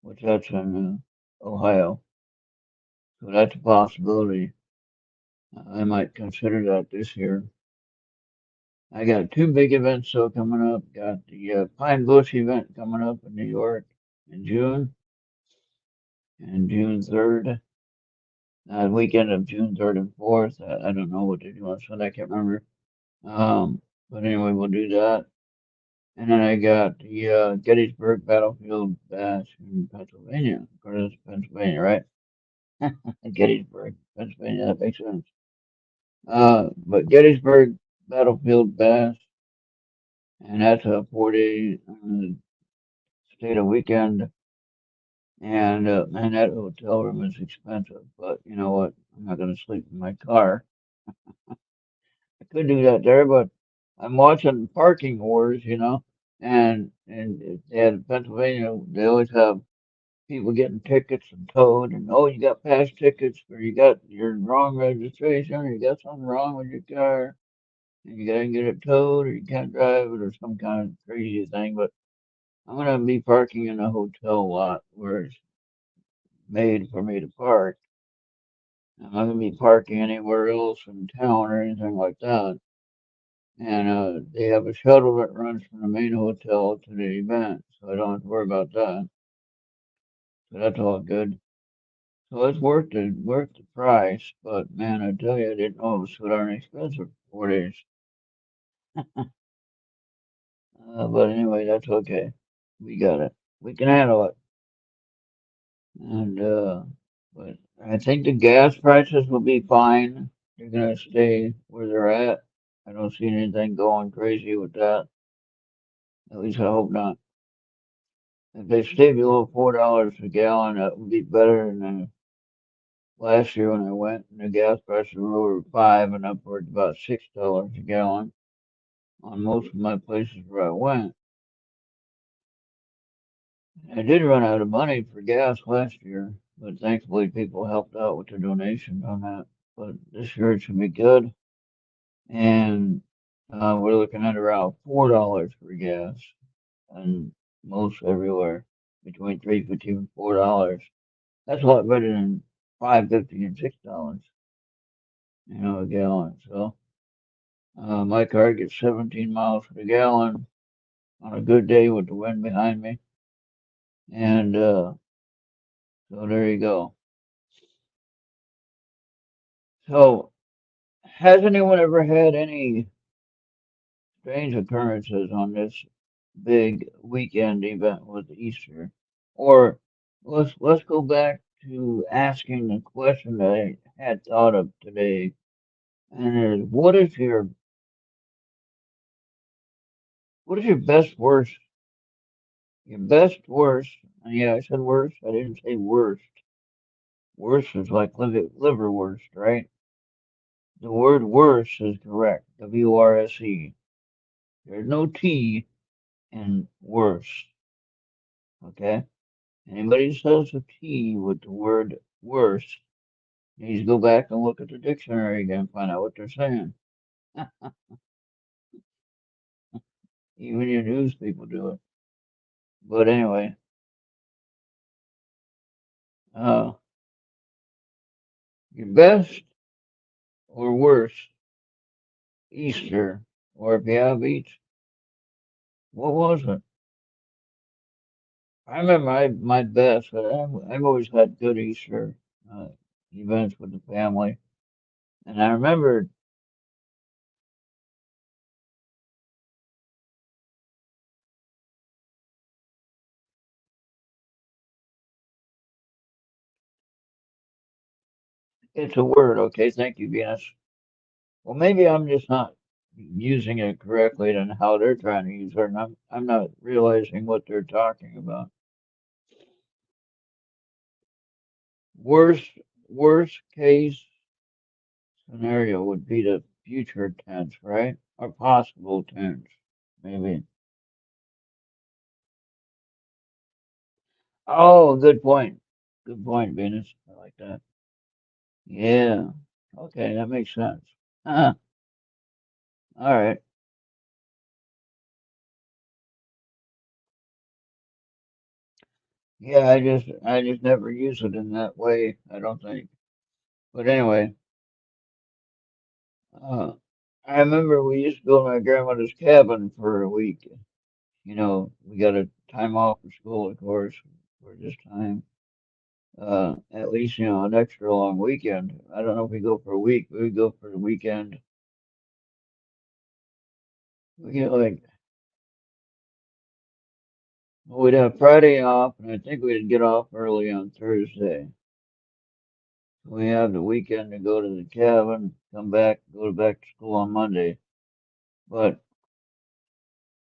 which that's in Ohio. So that's a possibility. I might consider that this year. I got two big events still coming up. Got the Pine Bush event coming up in New York in June, and June 3rd, weekend of June 3rd and 4th. I don't know what they're doing, so I can't remember. But anyway, we'll do that. And then I got the Gettysburg Battlefield Bash in Pennsylvania. Of course, it's Pennsylvania, right? Gettysburg, Pennsylvania, that makes sense. But Gettysburg Battlefield Bash, and that's a 4 day stay a weekend. And man, that hotel room is expensive. But you know what? I'm not going to sleep in my car. I could do that there, but I'm watching Parking Wars, and they had in Pennsylvania, they always have people getting tickets and towed, and oh, you got past tickets, or you got your wrong registration, or you got something wrong with your car, and you gotta get it towed, or you can't drive it, or some kind of crazy thing. But I'm gonna be parking in a hotel lot where it's made for me to park. I'm not gonna be parking anywhere else in town or anything like that. And they have a shuttle that runs from the main hotel to the event, so I don't have to worry about that. So that's all good. So it's worth the price, but man, I tell you, I didn't know it was so darn expensive for 4 days. But anyway, that's okay. We got it. We can handle it. And but I think the gas prices will be fine. They're gonna stay where they're at. I don't see anything going crazy with that. At least I hope not. If they stay below $4 a gallon, that would be better than last year when I went. And the gas prices were over 5 and upwards about $6 a gallon on most of my places where I went. I did run out of money for gas last year, but thankfully people helped out with the donations on that. But this year it should be good, and we're looking at around $4 for gas, and most everywhere between $3.50 and $4. That's a lot better than $5.50 and $6, a gallon. So my car gets 17 miles per gallon on a good day with the wind behind me, and so there you go. So, has anyone ever had any strange occurrences on this big weekend event with Easter? Or let's go back to asking the question that I had thought of today, and is what is your best worst? Your best worst? And yeah, I said worst. I didn't say worst. Worst is like liverwurst, right? The word worst is correct. WRSE. There's no T in worst. Okay? Anybody who says a T with the word worst needs to go back and look at the dictionary again and find out what they're saying. Even your news people do it. But anyway, uh, your best or worst Easter, or if you have each, what was it? I remember my best. I've always had good Easter uh, events with the family, and I remember it's a word. Okay, thank you, Venus. Well, maybe I'm just not using it correctly than how they're trying to use it, and I'm not realizing what they're talking about. Worst case scenario would be the future tense, right? Or possible tense, maybe. Oh, good point. Good point, Venus. I like that. Yeah. Okay, that makes sense. All right. Yeah, I just never use it in that way, I don't think. But anyway, uh, I remember we used to go to my grandmother's cabin for a week. We got a time off for school, of course, for this time. At least, an extra long weekend. I don't know if we go for a week, but we go for the weekend. We get like, well, we'd have Friday off, and I think we'd get off early on Thursday. We have the weekend to go to the cabin, come back, go back to school on Monday. But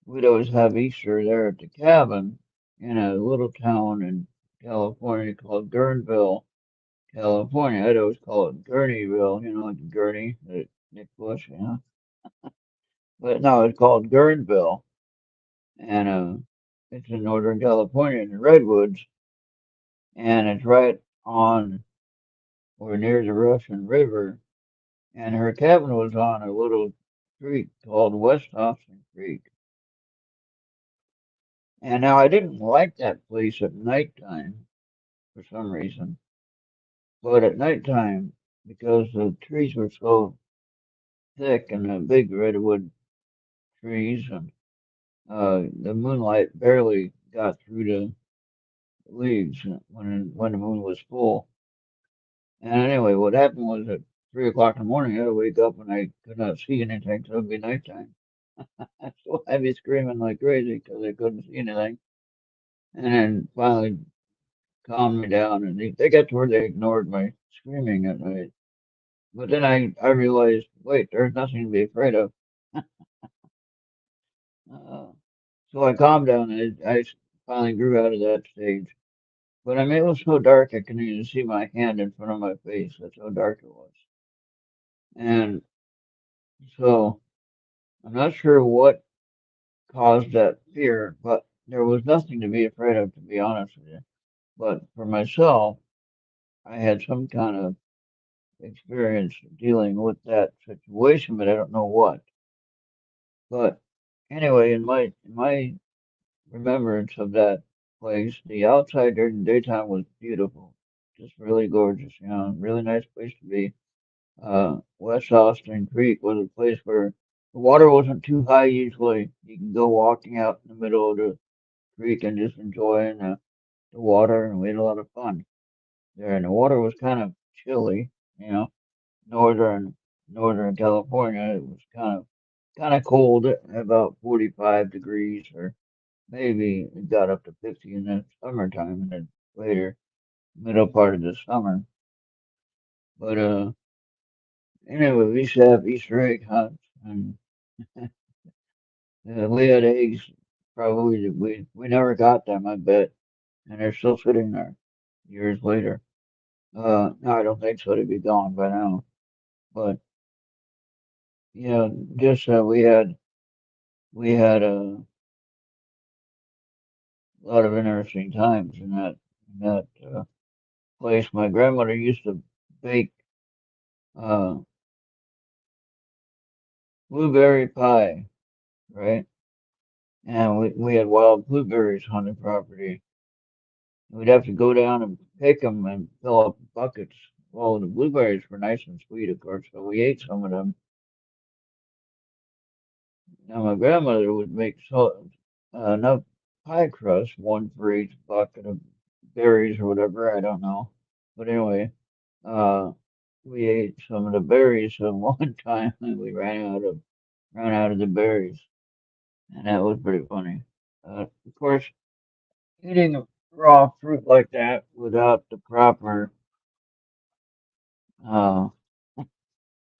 we'd always have Easter there at the cabin in a little town in California called Guerneville, California. I'd always call it Gurneyville, like Gurney, Nick Bush. But no, it's called Guerneville, and it's in Northern California in the Redwoods, and it's right on or near the Russian River. And her cabin was on a little creek called West Austin Creek. And now I didn't like that place at nighttime for some reason. But at nighttime, because the trees were so thick and the big redwood trees, and the moonlight barely got through the leaves when the moon was full. And anyway, what happened was at 3 o'clock in the morning, I had to wake up and I could not see anything, so it'd be nighttime. So I'd be screaming like crazy because I couldn't see anything. And then finally calmed me down, and they got to where they ignored my screaming at night. But then I realized, wait, there's nothing to be afraid of. Uh, so I calmed down, and I finally grew out of that stage. But I mean, it was so dark I couldn't even see my hand in front of my face. That's how dark it was. And so I'm not sure what caused that fear, but there was nothing to be afraid of, to be honest with you. But for myself, I had some kind of experience dealing with that situation, but I don't know what. But anyway, in my remembrance of that place, the outside during the daytime was beautiful, just really gorgeous. Really nice place to be. West Austin Creek was a place where the water wasn't too high usually. You can go walking out in the middle of the creek and just enjoying the water, and we had a lot of fun there. And the water was kind of chilly, you know, northern northern California. It was kind of cold, at about 45 degrees, or maybe it got up to 50 in the summertime, and then later middle part of the summer. But anyway, we used to have Easter egg hunts, and we had eggs. Probably we never got them, I bet, and they're still sitting there years later. No, I don't think so. They'd be gone by now. But yeah, just we had a lot of interesting times in that place. My grandmother used to bake uh, blueberry pie, right? And we had wild blueberries on the property. We'd have to go down and pick them and fill up buckets. Well, the blueberries were nice and sweet, of course, so we ate some of them. Now, my grandmother would make enough pie crust, one for each bucket of berries or whatever, I don't know. But anyway, uh, we ate some of the berries, so one time we ran out of the berries, and that was pretty funny. Of course, eating raw fruit like that without the proper uh,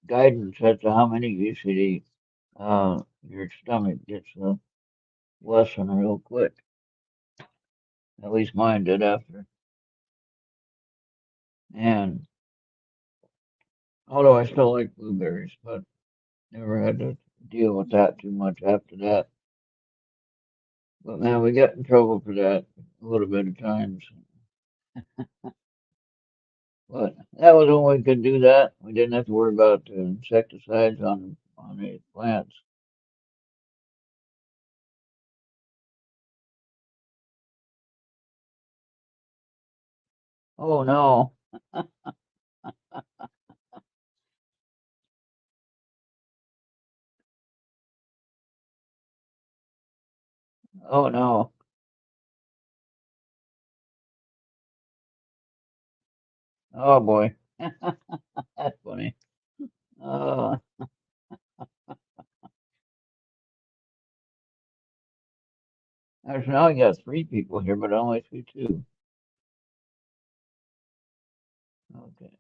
guidance as to how many you should eat, your stomach gets a lesson real quick. At least mine did after. And although I still like blueberries, but never had to deal with that too much after that. But man, we got in trouble for that a little bit of times. But that was when we could do that. We didn't have to worry about insecticides on the plants. Oh no! Oh no! Oh boy! That's funny. Uh, Actually, now I got three people here, but I only see two. Okay.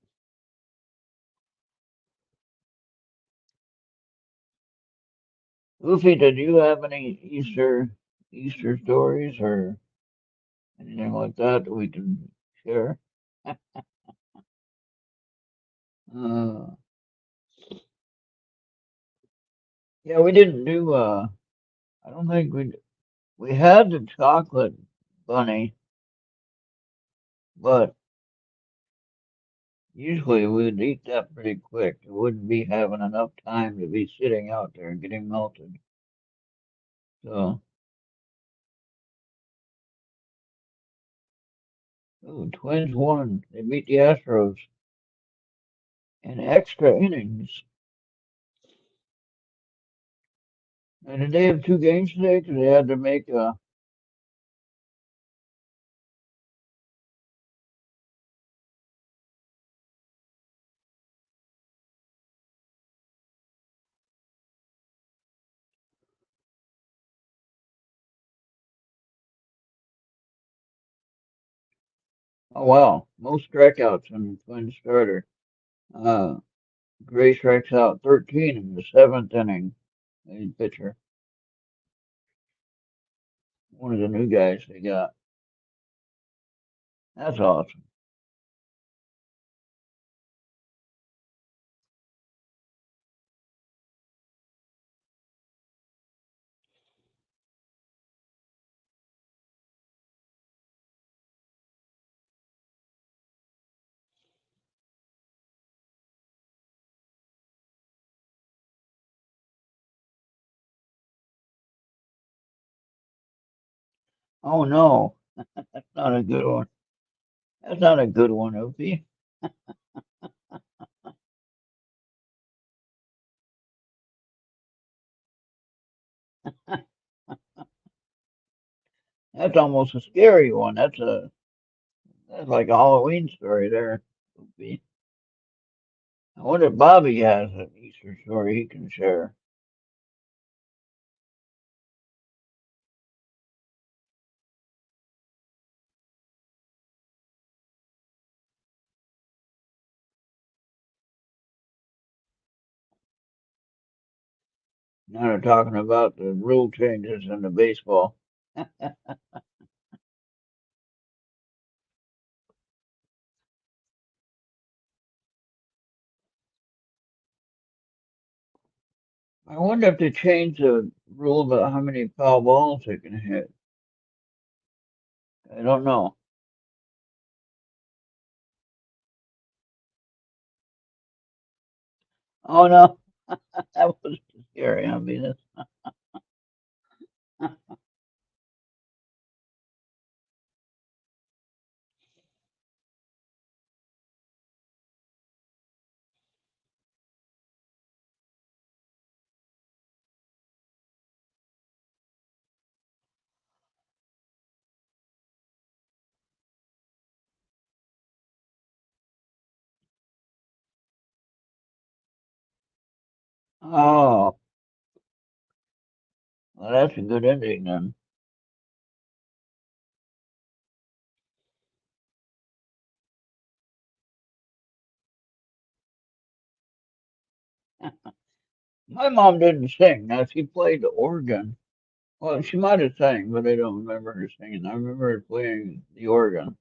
Luffy, did you have any Easter stories or anything like that that we can share? Uh, yeah, we didn't do. I don't think we had the chocolate bunny, but usually we'd eat that pretty quick. It wouldn't be having enough time to be sitting out there and getting melted. So, ooh, Twins won. They beat the Astros in extra innings. And did they have two games today? Because they had to make a. Oh wow, most strikeouts in the Twins starter. Uh, Gray strikes out 13 in the seventh inning. The pitcher, one of the new guys they got. That's awesome. Oh no, that's not a good one. That's not a good one, Opie. That's almost a scary one. That's like a Halloween story there, Opie. I wonder if Bobby has an Easter story he can share. Now they're talking about the rule changes in the baseball. I wonder if they changed the rule about how many foul balls they can hit. I don't know. Oh no, that was scary. I mean, oh, well, that's a good ending then. My mom didn't sing. Now she played the organ. Well, she might have sang, but I don't remember her singing. I remember her playing the organ,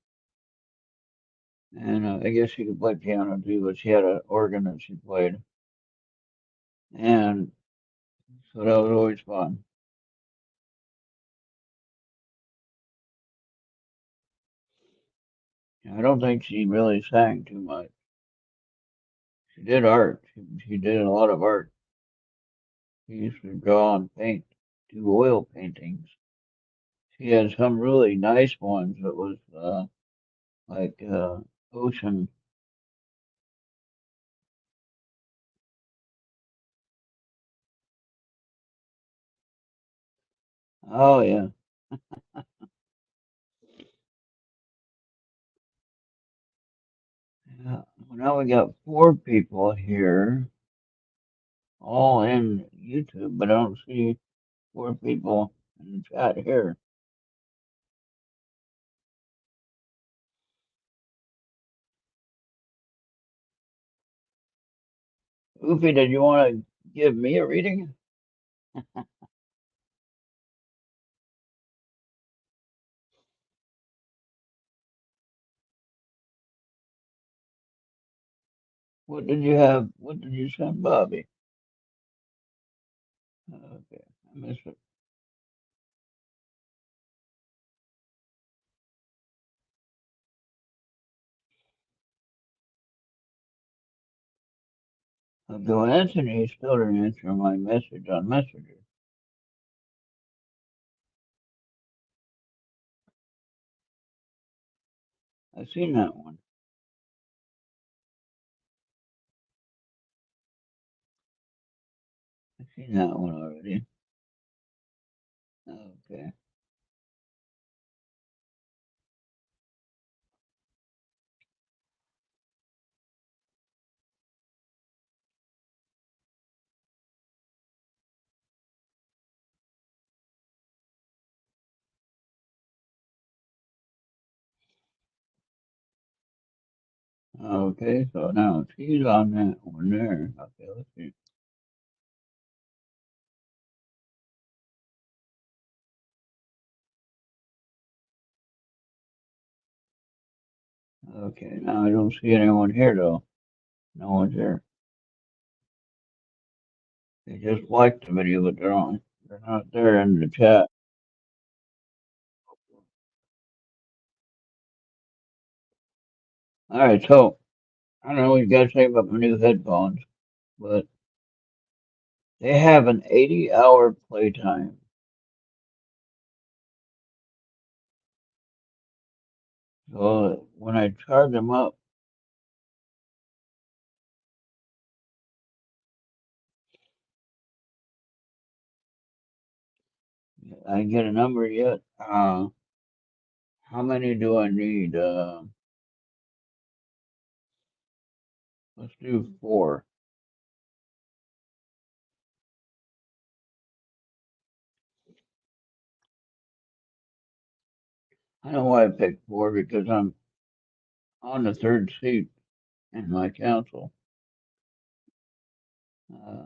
and I guess she could play piano too. But she had an organ that she played, and so that was always fun. I don't think she really sang too much. She did art. She did a lot of art. She used to draw and paint, do oil paintings. She had some really nice ones that was like ocean. Oh yeah. Yeah. Well, now we got four people here, all in YouTube, but I don't see four people in the chat here. Oofy, did you want to give me a reading? What did you have? What did you send Bobby? Okay, I missed it. Bill Anthony still didn't answer my message on Messenger. I've seen that one. I've seen that one already. Okay. Okay, so now she's on that one there. Okay, let's see. Okay, now I don't see anyone here though. No one's there. They just liked the video, but they're not there in the chat. All right, so I don't know what you guys say about my new headphones, but they have an 80-hour playtime. So when I charge them up, I get a number yet. How many do I need? Let's do four. I know why I picked four because I'm on the third seat in my council. Uh,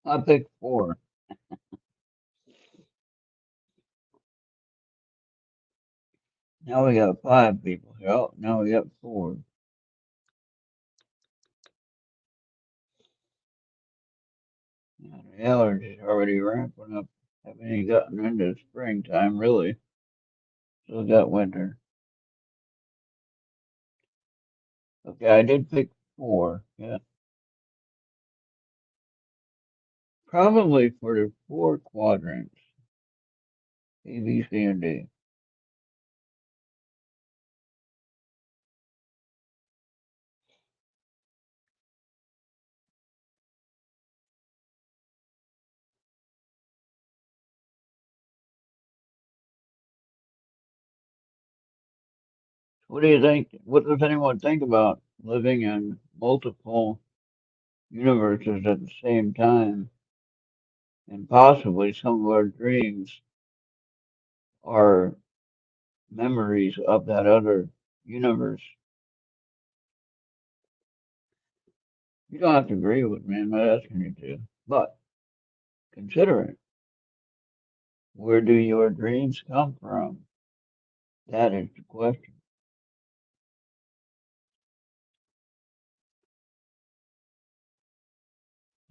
I picked four. Now we got five people here. Oh, now we got four. Now the allergies already ramping up. Haven't even gotten into springtime, really. Still got winter. Okay, I did pick four. Yeah. Probably for the four quadrants A, B, C, and D. What do you think? What does anyone think about living in multiple universes at the same time? And possibly some of our dreams are memories of that other universe. You don't have to agree with me. I'm not asking you to. But consider it. Where do your dreams come from? That is the question.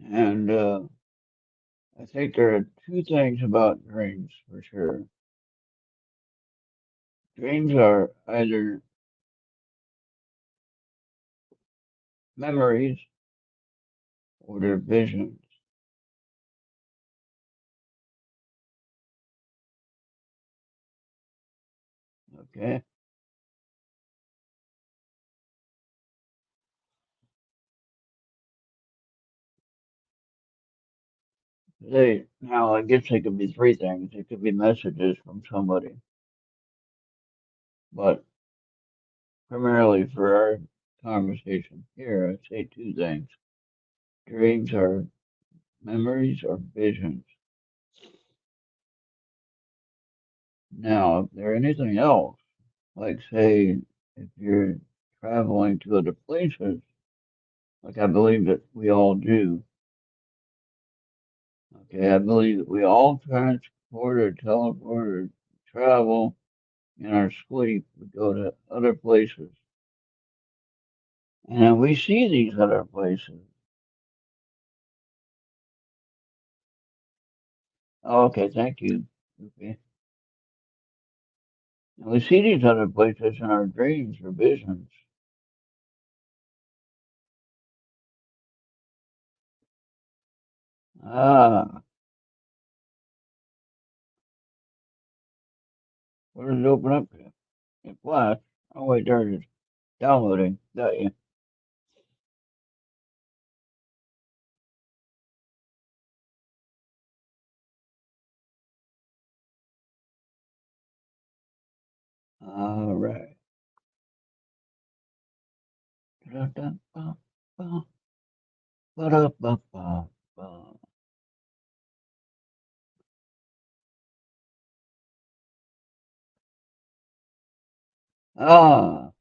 And I think there are two things about dreams for sure. Dreams are either memories or they're visions. Okay? Now I guess they could be three things. It could be messages from somebody, but primarily for our conversation here, I'd say two things. Dreams are memories or visions. Now, if there anything else, like say if you're traveling to other places, like I believe that we all do, okay, I believe that we all transport or teleport or travel in our sleep. We go to other places. And then we see these other places. Oh, okay, thank you. Okay. And we see these other places in our dreams or visions. Ah, where does it open up to? In Flash. Oh, wait, there it is. Downloading. Got you. All right. Da-da-ba-ba, ba-da-ba-ba-ba. Ah,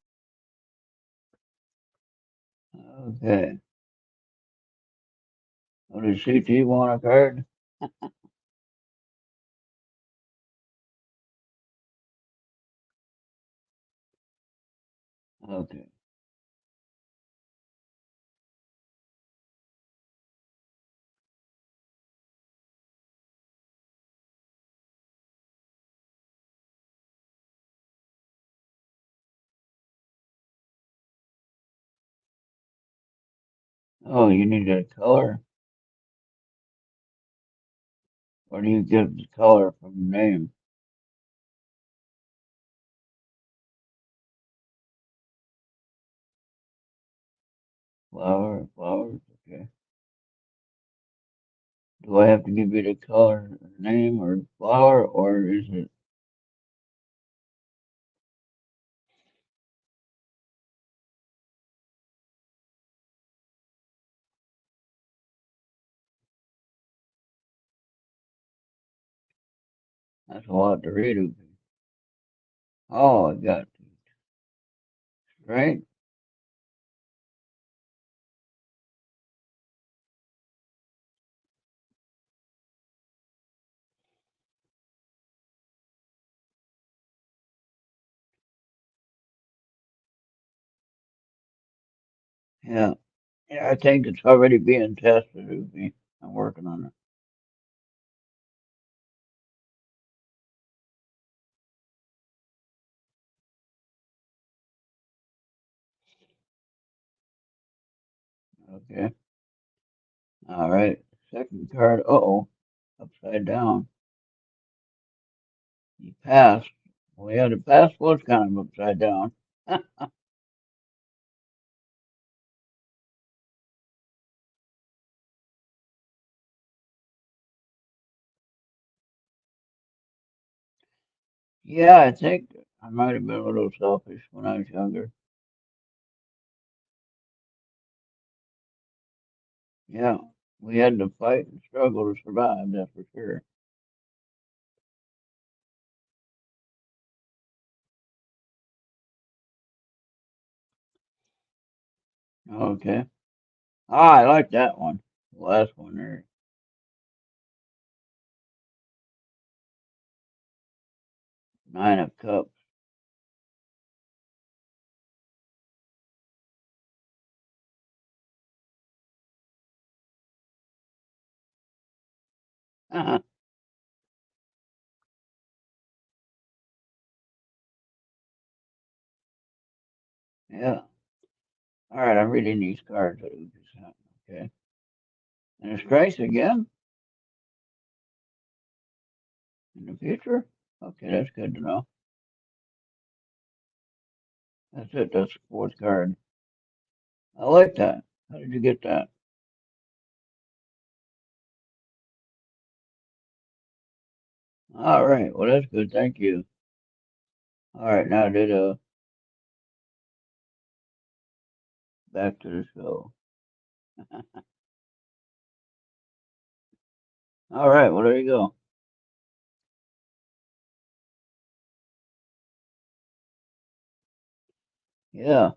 okay. What does CT want a card? Okay. Oh, you need a color? Or do you get the color from the name? Flowers, okay. Do I have to give you the color name or flower, or is it? That's a lot to read. Oh, I got it. Right? Yeah. Yeah, I think it's already being tested. Ubi. I'm working on it. Okay. All right. Second card. Uh-oh. Upside down. You passed. Well, yeah, the pass was kind of upside down. Yeah, I think I might have been a little selfish when I was younger. Yeah. We had to fight and struggle to survive, that's for sure. Okay. Ah, I like that one. The last one there. 9 of Cups. Yeah. All right, I'm reading these cards that we just had. Okay. And it strikes again in the future? Okay, that's good to know. That's it. That's the fourth card. I like that. How did you get that? All right. Well, that's good. Thank you. All right. Now, back to the show. All right. Well, there you go. Yeah.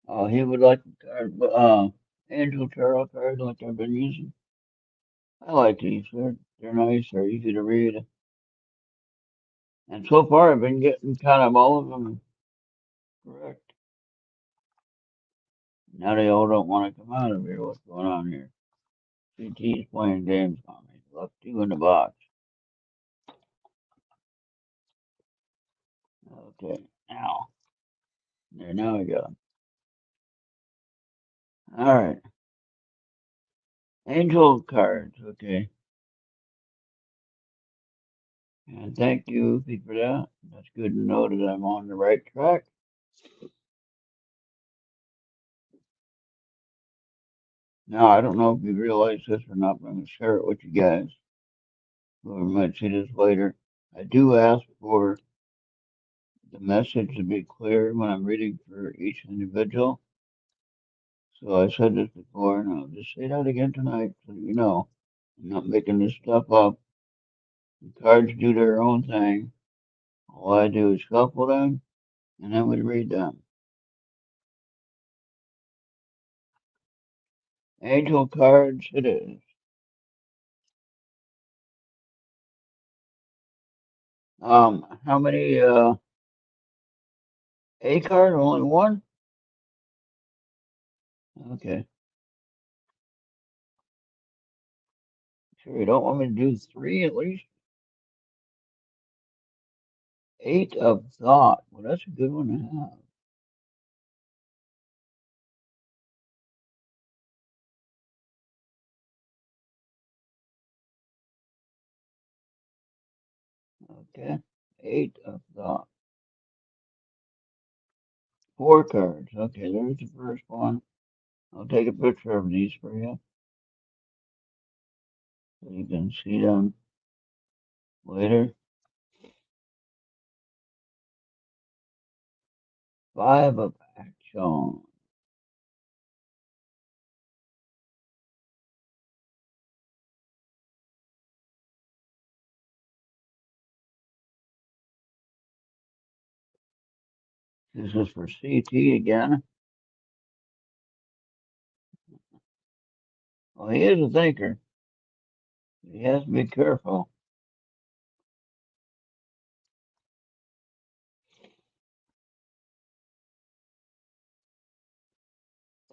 Oh, he would like the card, but Angel Tarot card like I've been using. I like these. They're nice. They're easy to read. And so far, I've been getting kind of all of them correct. Now they all don't want to come out of here. What's going on here? CT's playing games on me. Left two in the box. Okay. Now. There, now we got 'em. All right. Angel cards. Okay. And thank you for that. That's good to know that I'm on the right track. Now, I don't know if you realize this or not, but I'm going to share it with you guys. We might see this later. I do ask for the message to be clear when I'm reading for each individual. So I said this before, and I'll just say that again tonight so that you know I'm not making this stuff up. The cards do their own thing. All I do is shuffle them, and then we read them. Angel cards it is. How many A card? Only one? Okay. Sure you don't want me to do three at least? 8 of Thought. Well, that's a good one to have. Okay. 8 of Thought. 4 cards. Okay, there's the first one. I'll take a picture of these for you so you can see them later. 5 of Action. This is for CT again. Well, he is a thinker. He has to be careful.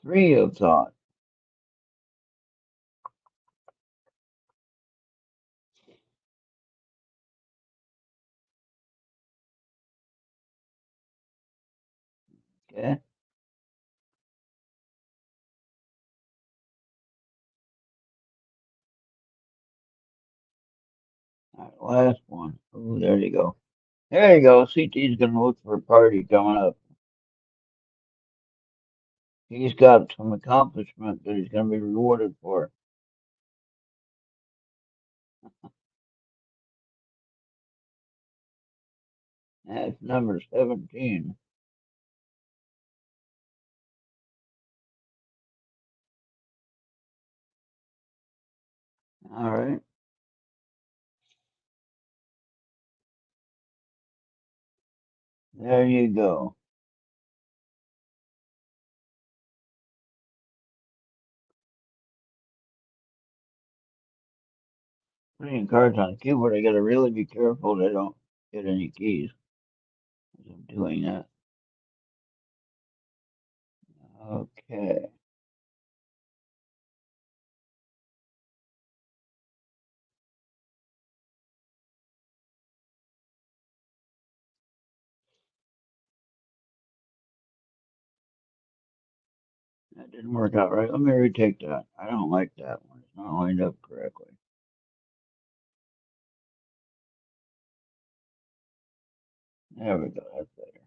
3 of Thought. Okay. All right, last one. Oh, there you go. There you go. CT's going to look for a party coming up. He's got some accomplishment that he's going to be rewarded for. That's number 17. All right. There you go. putting cards on the keyboard, I gotta really be careful that I don't hit any keys as I'm doing that. Okay. That didn't work out right. Let me retake that. I don't like that one. It's not lined up correctly. There we go. That's better.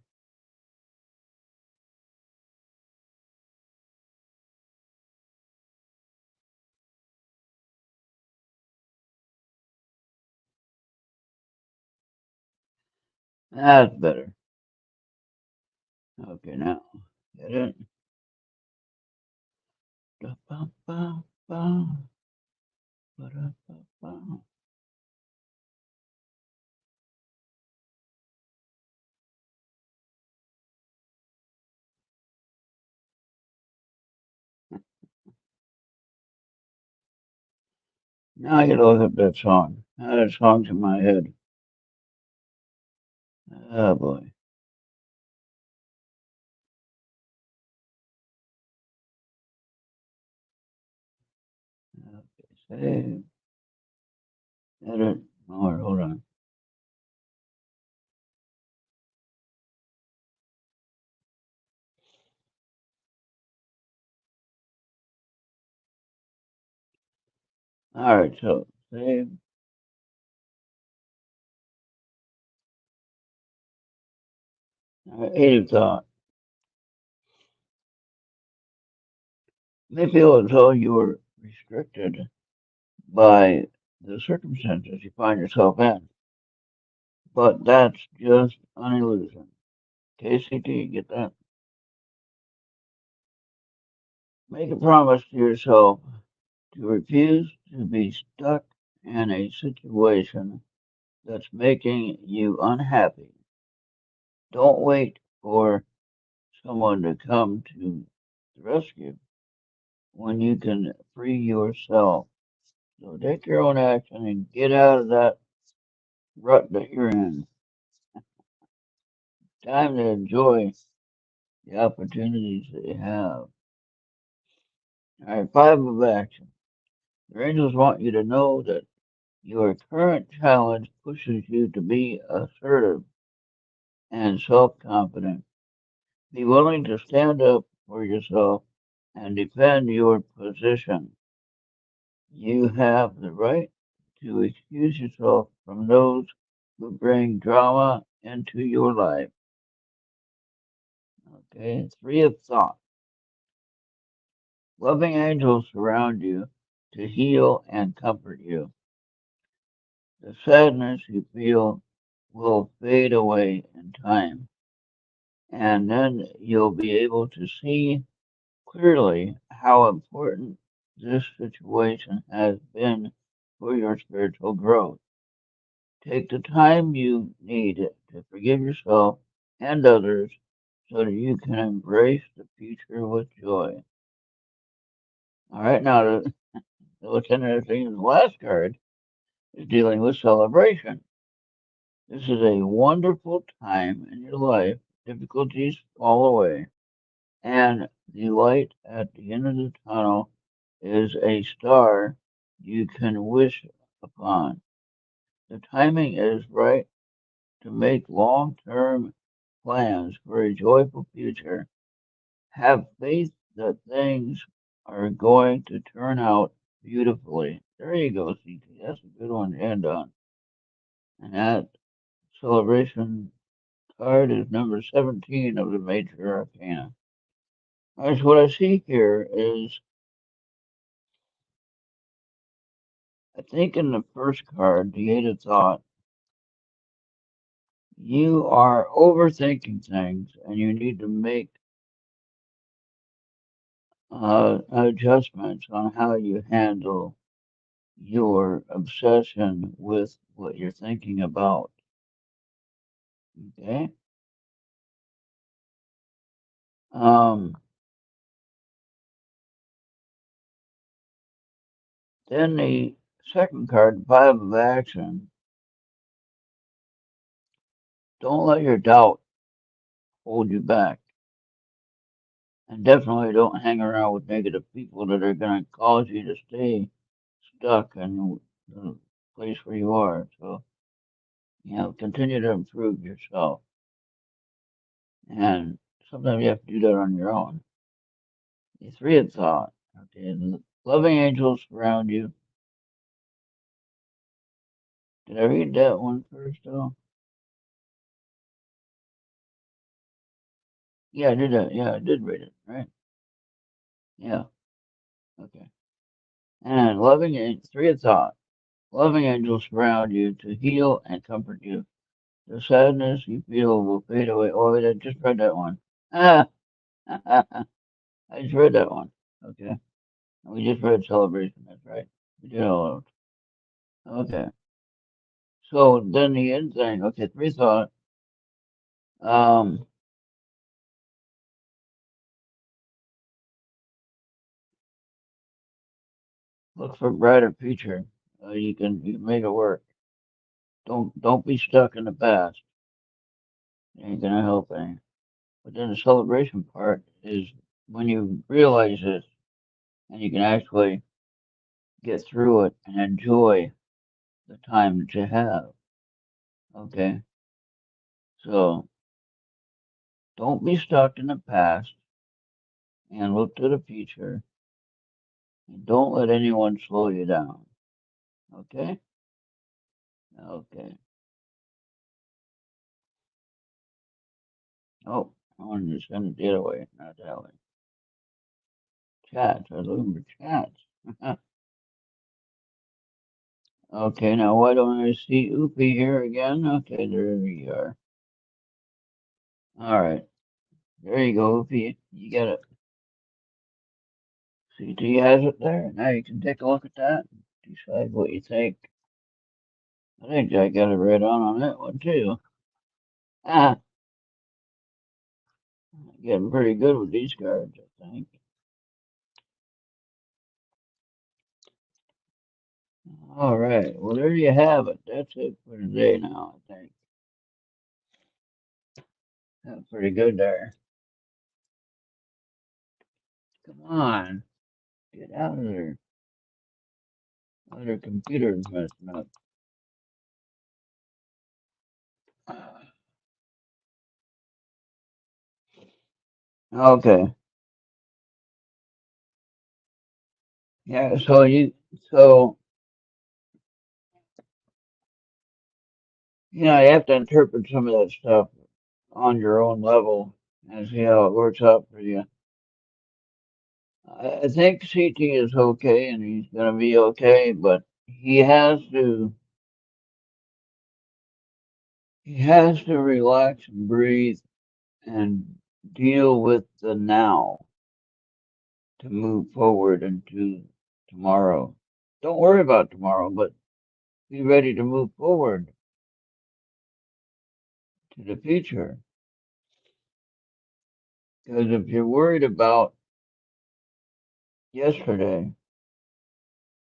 That's better. Okay, now get it. Da-ba-ba-ba, ba-da-ba-ba. Now I gotta look up that song. Now that song's in my head. Oh boy. Okay, save. Edit. Oh, hold on. All right, so save. All right, 80 thought. May feel as though you are restricted by the circumstances you find yourself in, but that's just an illusion. KCT, get that? Make a promise to yourself to refuse to be stuck in a situation that's making you unhappy. Don't wait for someone to come to the rescue when you can free yourself. So take your own action and get out of that rut that you're in. Time to enjoy the opportunities that you have. All right, five of action. Your angels want you to know that your current challenge pushes you to be assertive and self confident. Be willing to stand up for yourself and defend your position. You have the right to excuse yourself from those who bring drama into your life. Okay, three of thought. Loving angels surround you to heal and comfort you. The sadness you feel will fade away in time, and then you'll be able to see clearly how important this situation has been for your spiritual growth. Take the time you need to forgive yourself and others so that you can embrace the future with joy. All right, now what's interesting is the last card is dealing with celebration. This is a wonderful time in your life. Difficulties fall away, and the light at the end of the tunnel is a star you can wish upon. The timing is right to make long term plans for a joyful future. Have faith that things are going to turn out beautifully. There you go, CT. That's a good one to end on. And that celebration card is number 17 of the major arcana. All right, so what I see here is, I think in the first card, the Eight of Thought, you are overthinking things and you need to make adjustments on how you handle your obsession with what you're thinking about. Okay. Um, then the Second card, the Five of Action. Don't let your doubt hold you back. And definitely don't hang around with negative people that are going to cause you to stay stuck in the place where you are. So, continue to improve yourself. And sometimes you have to do that on your own. The Three of Thought. Okay, loving angels surround you. Did I read that one first, though? Yeah, I did that. Yeah, I did read it, right? Yeah, okay. And Three of Thought. Loving angels surround you to heal and comfort you. The sadness you feel will fade away. Oh, I just read that one. Ah, I just read that one. Okay. We just read Celebration. That's right. We did all of it. Okay. So then the end thing. Okay, Three Thought. Um, look for a brighter future. You can make it work. Don't be stuck in the past. It ain't gonna help any. But then the celebration part is when you realize this and you can actually get through it and enjoy the time that you have. Okay, so don't be stuck in the past and look to the future. And don't let anyone slow you down. Okay, okay. Oh, I wanted to send it the other way, not that way. Chats. I was looking for chats. Okay, now why don't I see Oopie here again? Okay, there we are. All right, there you go, Oopie. You got it. CT has it there. Now you can take a look at that. Decide what you think. I think I got it right on that one too. Ah, getting pretty good with these cards, I think. All right, well there you have it. That's it for today now, I think. That's pretty good there. Come on, get out of there. Other computer's messing up. Okay. Yeah, so you have to interpret some of that stuff on your own level and see how it works out for you. I think CT is okay and he's gonna be okay, but he has to relax and breathe and deal with the now to move forward into tomorrow. Don't worry about tomorrow, but be ready to move forward to the future. Because if you're worried about yesterday,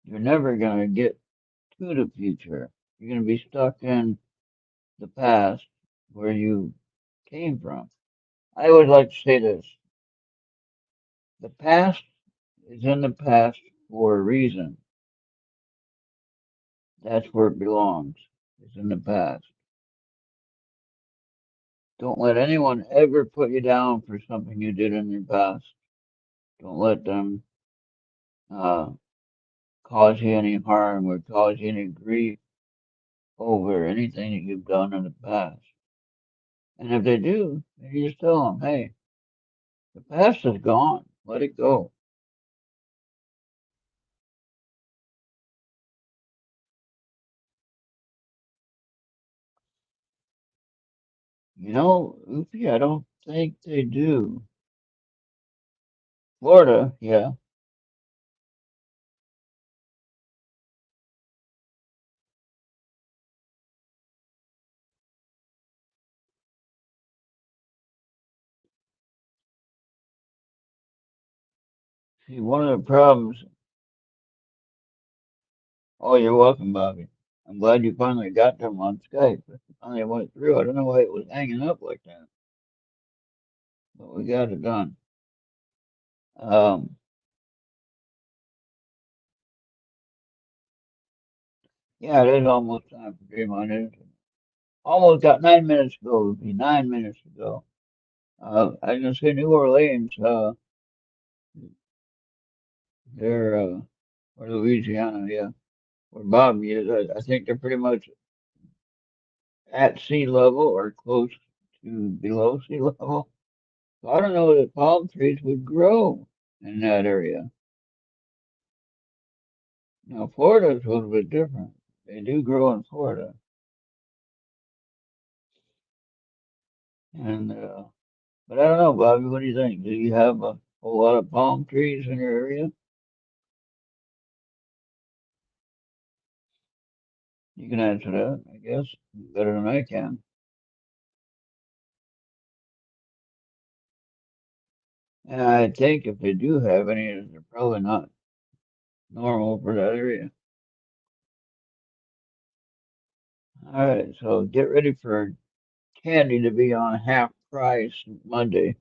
you're never going to get to the future. You're going to be stuck in the past where you came from. I always like to say this: the past is in the past for a reason. That's where it belongs. It's in the past. Don't let anyone ever put you down for something you did in your past. Don't let them uh, cause you any harm or cause you any grief over anything that you've done in the past. And if they do, you just tell them, hey, the past is gone. Let it go. Oopie, I don't think they do. Florida, yeah. See, one of the problems Oh, you're welcome, Bobby. I'm glad you finally got them on Skype. Finally went through. I don't know why it was hanging up like that, but we got it done. Um, yeah, it is almost time for Dream On News. Almost got 9 minutes to go. It would be 9 minutes to go. I was gonna say New Orleans. They're or Louisiana, yeah, where Bobby is. I think they're pretty much at sea level or close to below sea level. So I don't know that palm trees would grow in that area. Now, Florida's a little bit different. They do grow in Florida. And, but I don't know, Bobby, what do you think? Do you have a whole lot of palm trees in your area? You can answer that, I guess, better than I can. And I think if they do have any, they're probably not normal for that area. All right, so get ready for candy to be on half price Monday.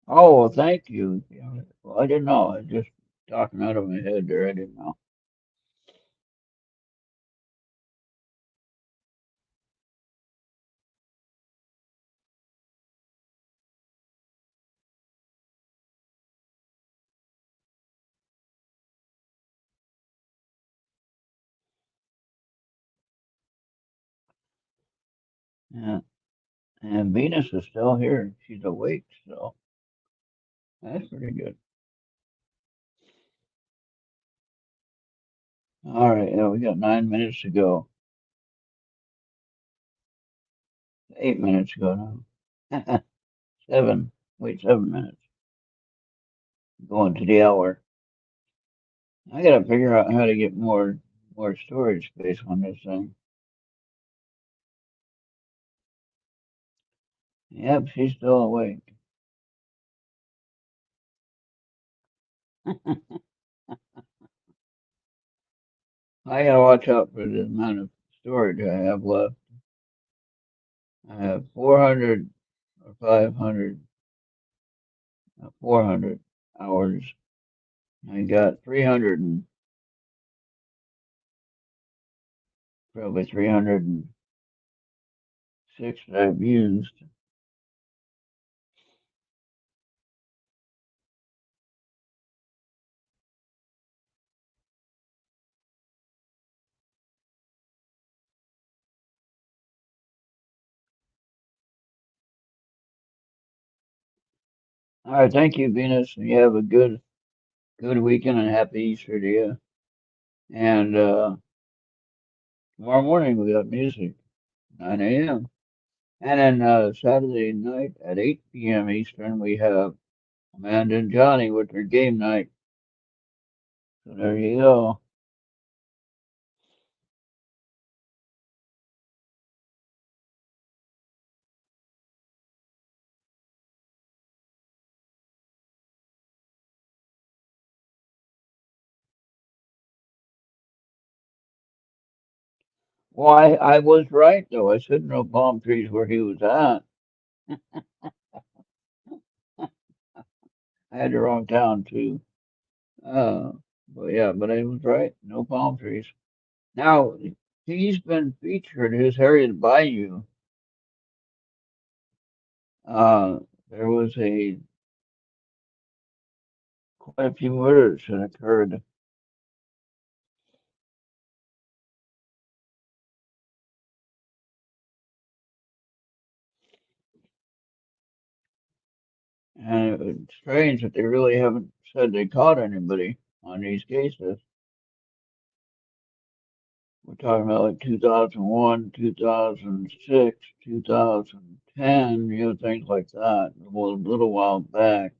Oh, well, thank you. Yeah, well, I didn't know. I was just talking out of my head there. I didn't know. Yeah, and Venus is still here. She's awake, so that's pretty good. All right, yeah, we got 9 minutes to go. 8 minutes to go now. Seven. Wait, 7 minutes. Going to the hour. I gotta figure out how to get more storage space on this thing. Yep, she's still awake. I gotta watch out for the amount of storage I have left. I have 400 or 500, 400 hours. I got 300 and probably 306 that I've used. All right, thank you, Venus. You have a good weekend and happy Easter to you. And tomorrow morning we got music, 9 a.m. And then Saturday night at 8 p.m. Eastern we have Amanda and Johnny with their game night. So there you go. Well, I was right though. I said no palm trees where he was at. I had the wrong town too. Uh, but yeah, but I was right. No palm trees. Now he's been featured. His Harriet Bayou. Uh, there was a quite a few murders that occurred, and it's strange that they really haven't said they caught anybody on these cases. We're talking about like 2001, 2006, 2010, things like that. Well, a little while back.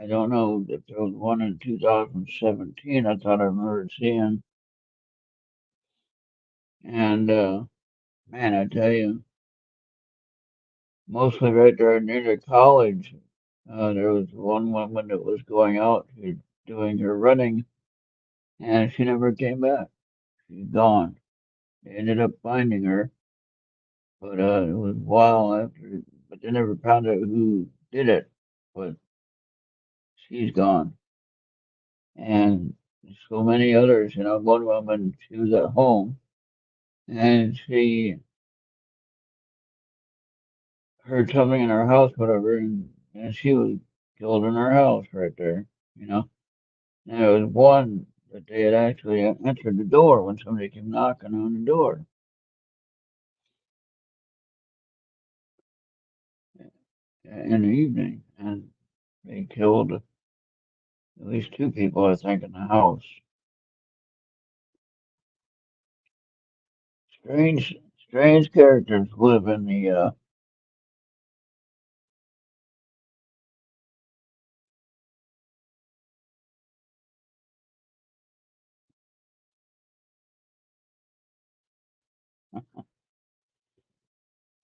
I don't know if there was one in 2017. I thought I remember seeing. And man, I tell you, mostly right there near the college, there was one woman that was going out doing her running, and she never came back. She's gone. They ended up finding her, but it was a while after. But they never found out who did it. But she's gone, and so many others. You know, one woman, she was at home, and she heard something in her house, whatever, and she was killed in her house right there. You know, and there was one that they had actually entered the door when somebody came knocking on the door in the evening, and they killed at least two people, I think, in the house. Strange, strange characters live in the.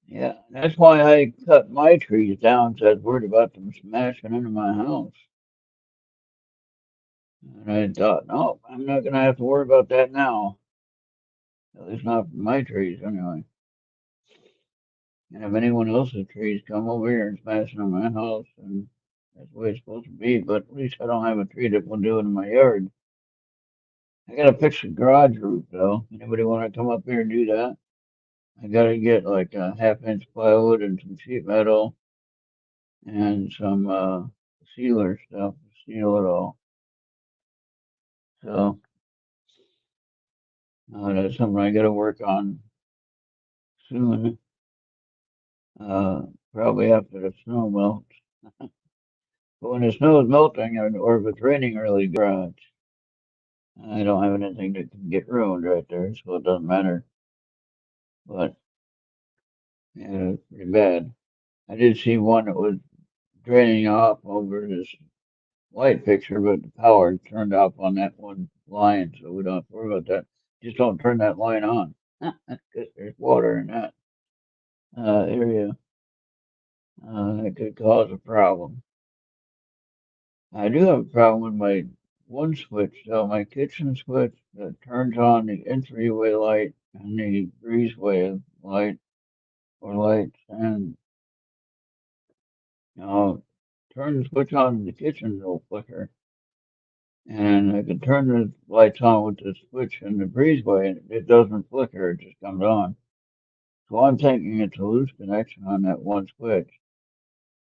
Yeah, that's why I cut my trees down. 'Cause I was worried about them smashing into my house, and I thought, no, I'm not gonna have to worry about that now. At least not for my trees, anyway. And if anyone else's trees come over here and smash into my house, then that's the way it's supposed to be. But at least I don't have a tree that will do it in my yard. I gotta fix the garage roof, though. Anybody want to come up here and do that? I gotta get like a half-inch plywood and some sheet metal and some sealer stuff to seal it all. So that's something I gotta work on soon. Probably after the snow melts. But when the snow is melting or if it's raining really garage, I don't have anything that can get ruined right there, so it doesn't matter. But yeah, it's pretty bad. I did see one that was draining off over this light fixture, but the power turned off on that one line, so we don't have to worry about that. Just don't turn that line on because there's water in that area. That could cause a problem. I do have a problem with my one switch, though, my kitchen switch that turns on the entryway light and the breezeway light or lights, and turn the switch on in the kitchen, it'll flicker. And I can turn the lights on with the switch in the breezeway, and it doesn't flicker, it just comes on. So I'm thinking it's a loose connection on that one switch,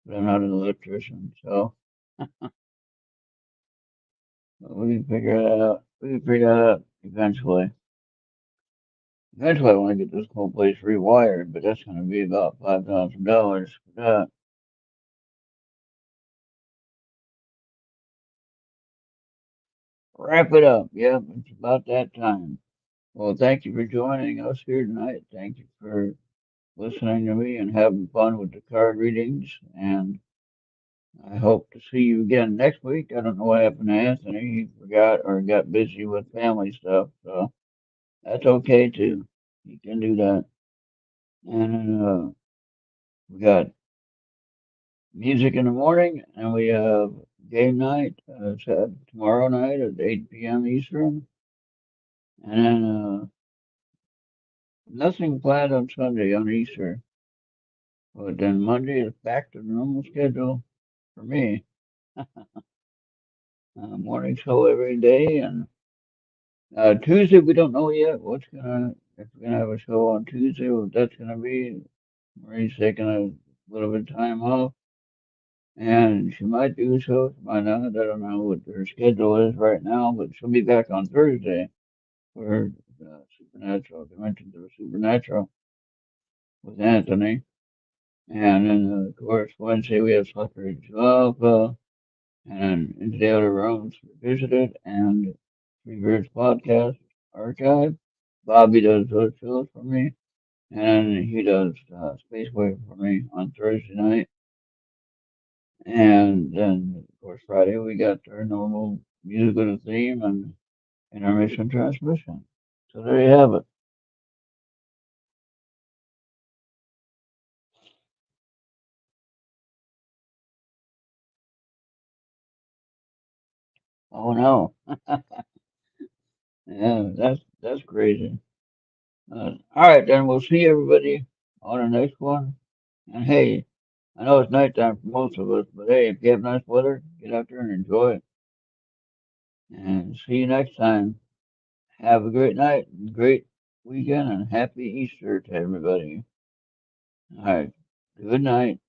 but I'm not an electrician, so we can figure that out. We can figure that out eventually. Eventually, I want to get this whole place rewired, but that's going to be about $5,000 for that. Wrap it up. Yep, it's about that time. Well, thank you for joining us here tonight. Thank you for listening to me and having fun with the card readings. And I hope to see you again next week. I don't know what happened to Anthony. He forgot or got busy with family stuff. So that's okay too. You can do that. And we got music in the morning and we have game night tomorrow night at 8 p.m. Eastern. And then nothing planned on Sunday on Easter. But then Monday is back to the normal schedule for me. Morning show every day, and Tuesday we don't know yet what's gonna if we're gonna have a show on Tuesday. What that's gonna be. Marie's taking a little bit of time off, and she might do a show. She might not. I don't know what her schedule is right now, but she'll be back on Thursday for Supernatural Dimensions of Supernatural with Anthony, and then of course Wednesday we have Slippery Alpha. And into the other rooms visited and Free Birds Podcast Archive. Bobby does those shows for me, and he does Space Wave for me on Thursday night. And then, of course, Friday we got our normal musical theme and intermission transmission. So there you have it. Oh no. Yeah, that's crazy. All right, then we'll see everybody on the next one. And hey, I know it's nighttime for most of us, but hey, if you have nice weather, get out there and enjoy it. And see you next time. Have a great night, great weekend, and happy Easter to everybody. All right, good night.